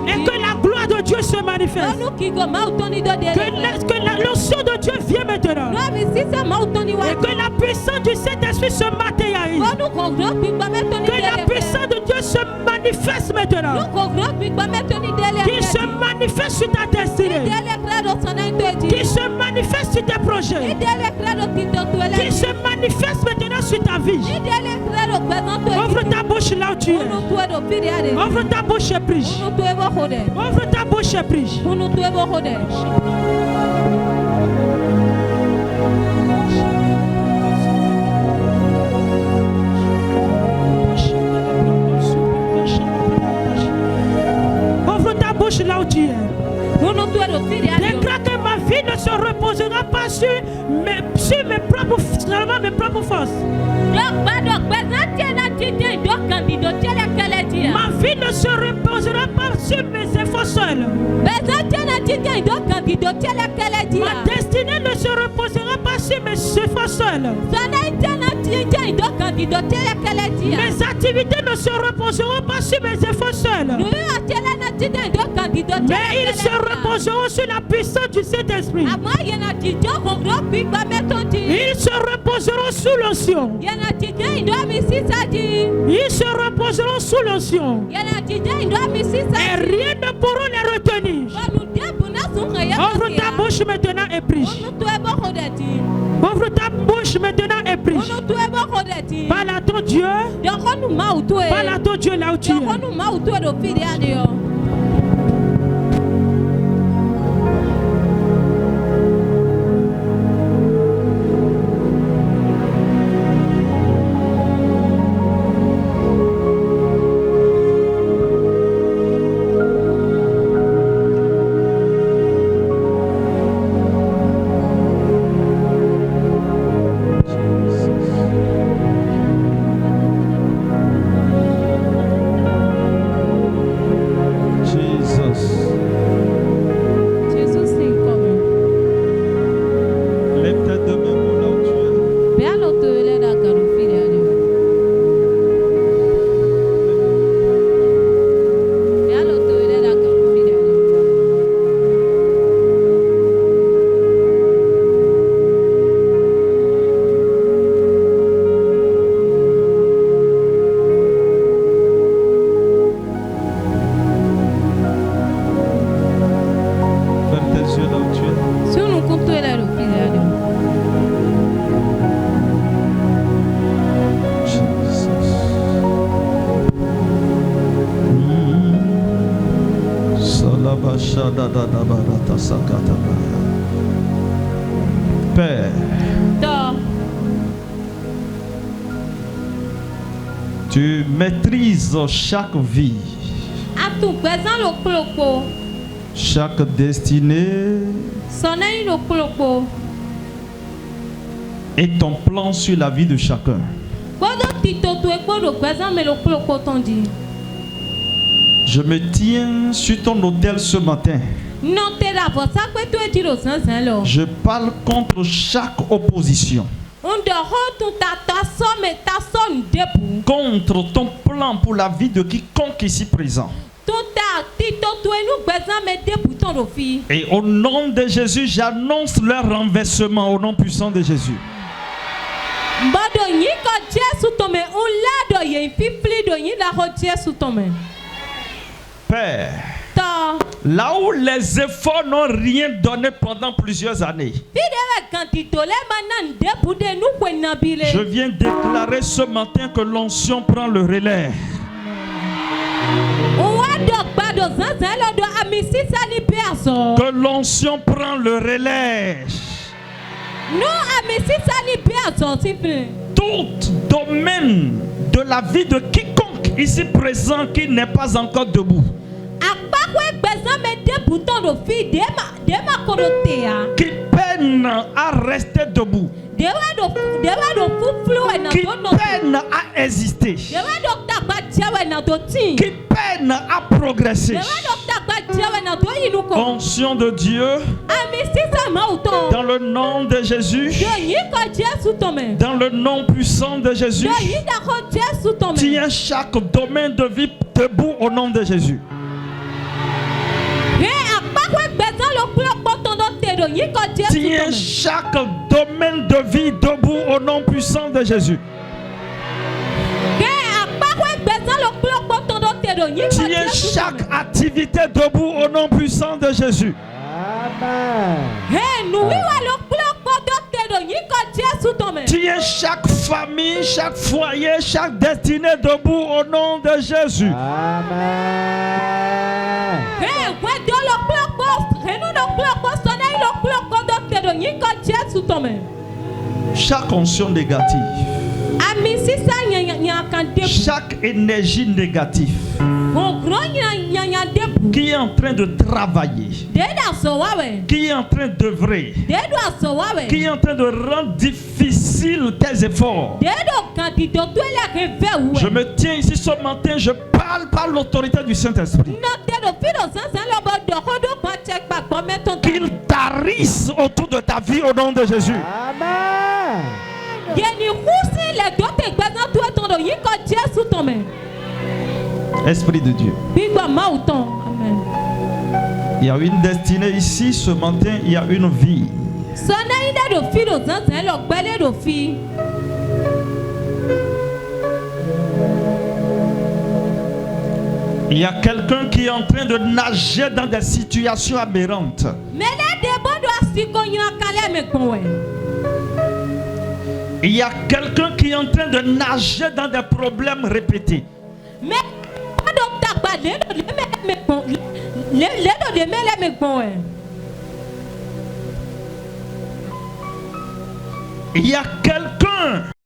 Et que la gloire de Dieu se manifeste. Que l'onction de Dieu vienne maintenant. Et que la puissance du Saint-Esprit se matérialise. Que la puissance de Dieu se manifeste maintenant. Qu'il se manifeste sur ta destinée. Qu'il se manifeste sur tes projets. Qu'il se manifeste maintenant sur ta vie. Ouvre ta bouche là où tu es. Ouvre ta bouche et prie. Ouvre ta bouche et prie. Ouvre ta bouche là où tu es. Déclare que ma vie ne se reposera pas sur mes propres forces. Ma vie ne se reposera pas sur mes efforts seuls. Ma destinée ne se reposera pas sur mes efforts seuls. Mes activités ne se reposeront pas sur mes efforts seuls. Mais ils se reposeront sur la puissance du Saint-Esprit. Ils se reposeront sous l'onction. Ils se reposeront sous l'onction. Et rien ne pourra les retenir. Ouvre ta bouche maintenant et prie. Ouvre ta bouche maintenant et prie. Parle à ton Dieu. Parle à ton Dieu là où tu es. Père, tu maîtrises chaque vie, chaque destinée et ton plan sur la vie de chacun. Je me tiens sur ton autel ce matin. Je parle contre chaque opposition, contre ton plan pour la vie de quiconque ici présent. Et au nom de Jésus, j'annonce leur renversement au nom puissant de Jésus. Père, là où les efforts n'ont rien donné pendant plusieurs années, je viens déclarer ce matin que l'onction prend le relais. Que l'onction prend le relais. Tout domaine de la vie de quiconque ici présent qui n'est pas encore debout, qui peine à rester debout, qui peine à exister, qui peine à progresser. Onction de Dieu, dans le nom de Jésus, dans le nom puissant de Jésus, tiens chaque domaine de vie debout au nom de Jésus. Tiens chaque domaine de vie debout au nom puissant de Jésus. Tiens chaque activité debout au nom puissant de Jésus. Tiens chaque famille, chaque foyer, chaque destinée debout au nom de Jésus. Chaque onction négative, chaque énergie négative qui est en train de travailler, qui est en train d'œuvrer, qui est en train de rendre difficile tes efforts, je me tiens ici ce matin, je parle par l'autorité du Saint-Esprit, qu'il tarisse autour de ta vie au nom de Jésus. Amen. Esprit de Dieu, il y a une destinée ici ce matin, il y a une vie. Il y a quelqu'un qui est en train de nager dans des situations aberrantes. Il y a quelqu'un qui est en train de nager dans des problèmes répétés. Il y a quelqu'un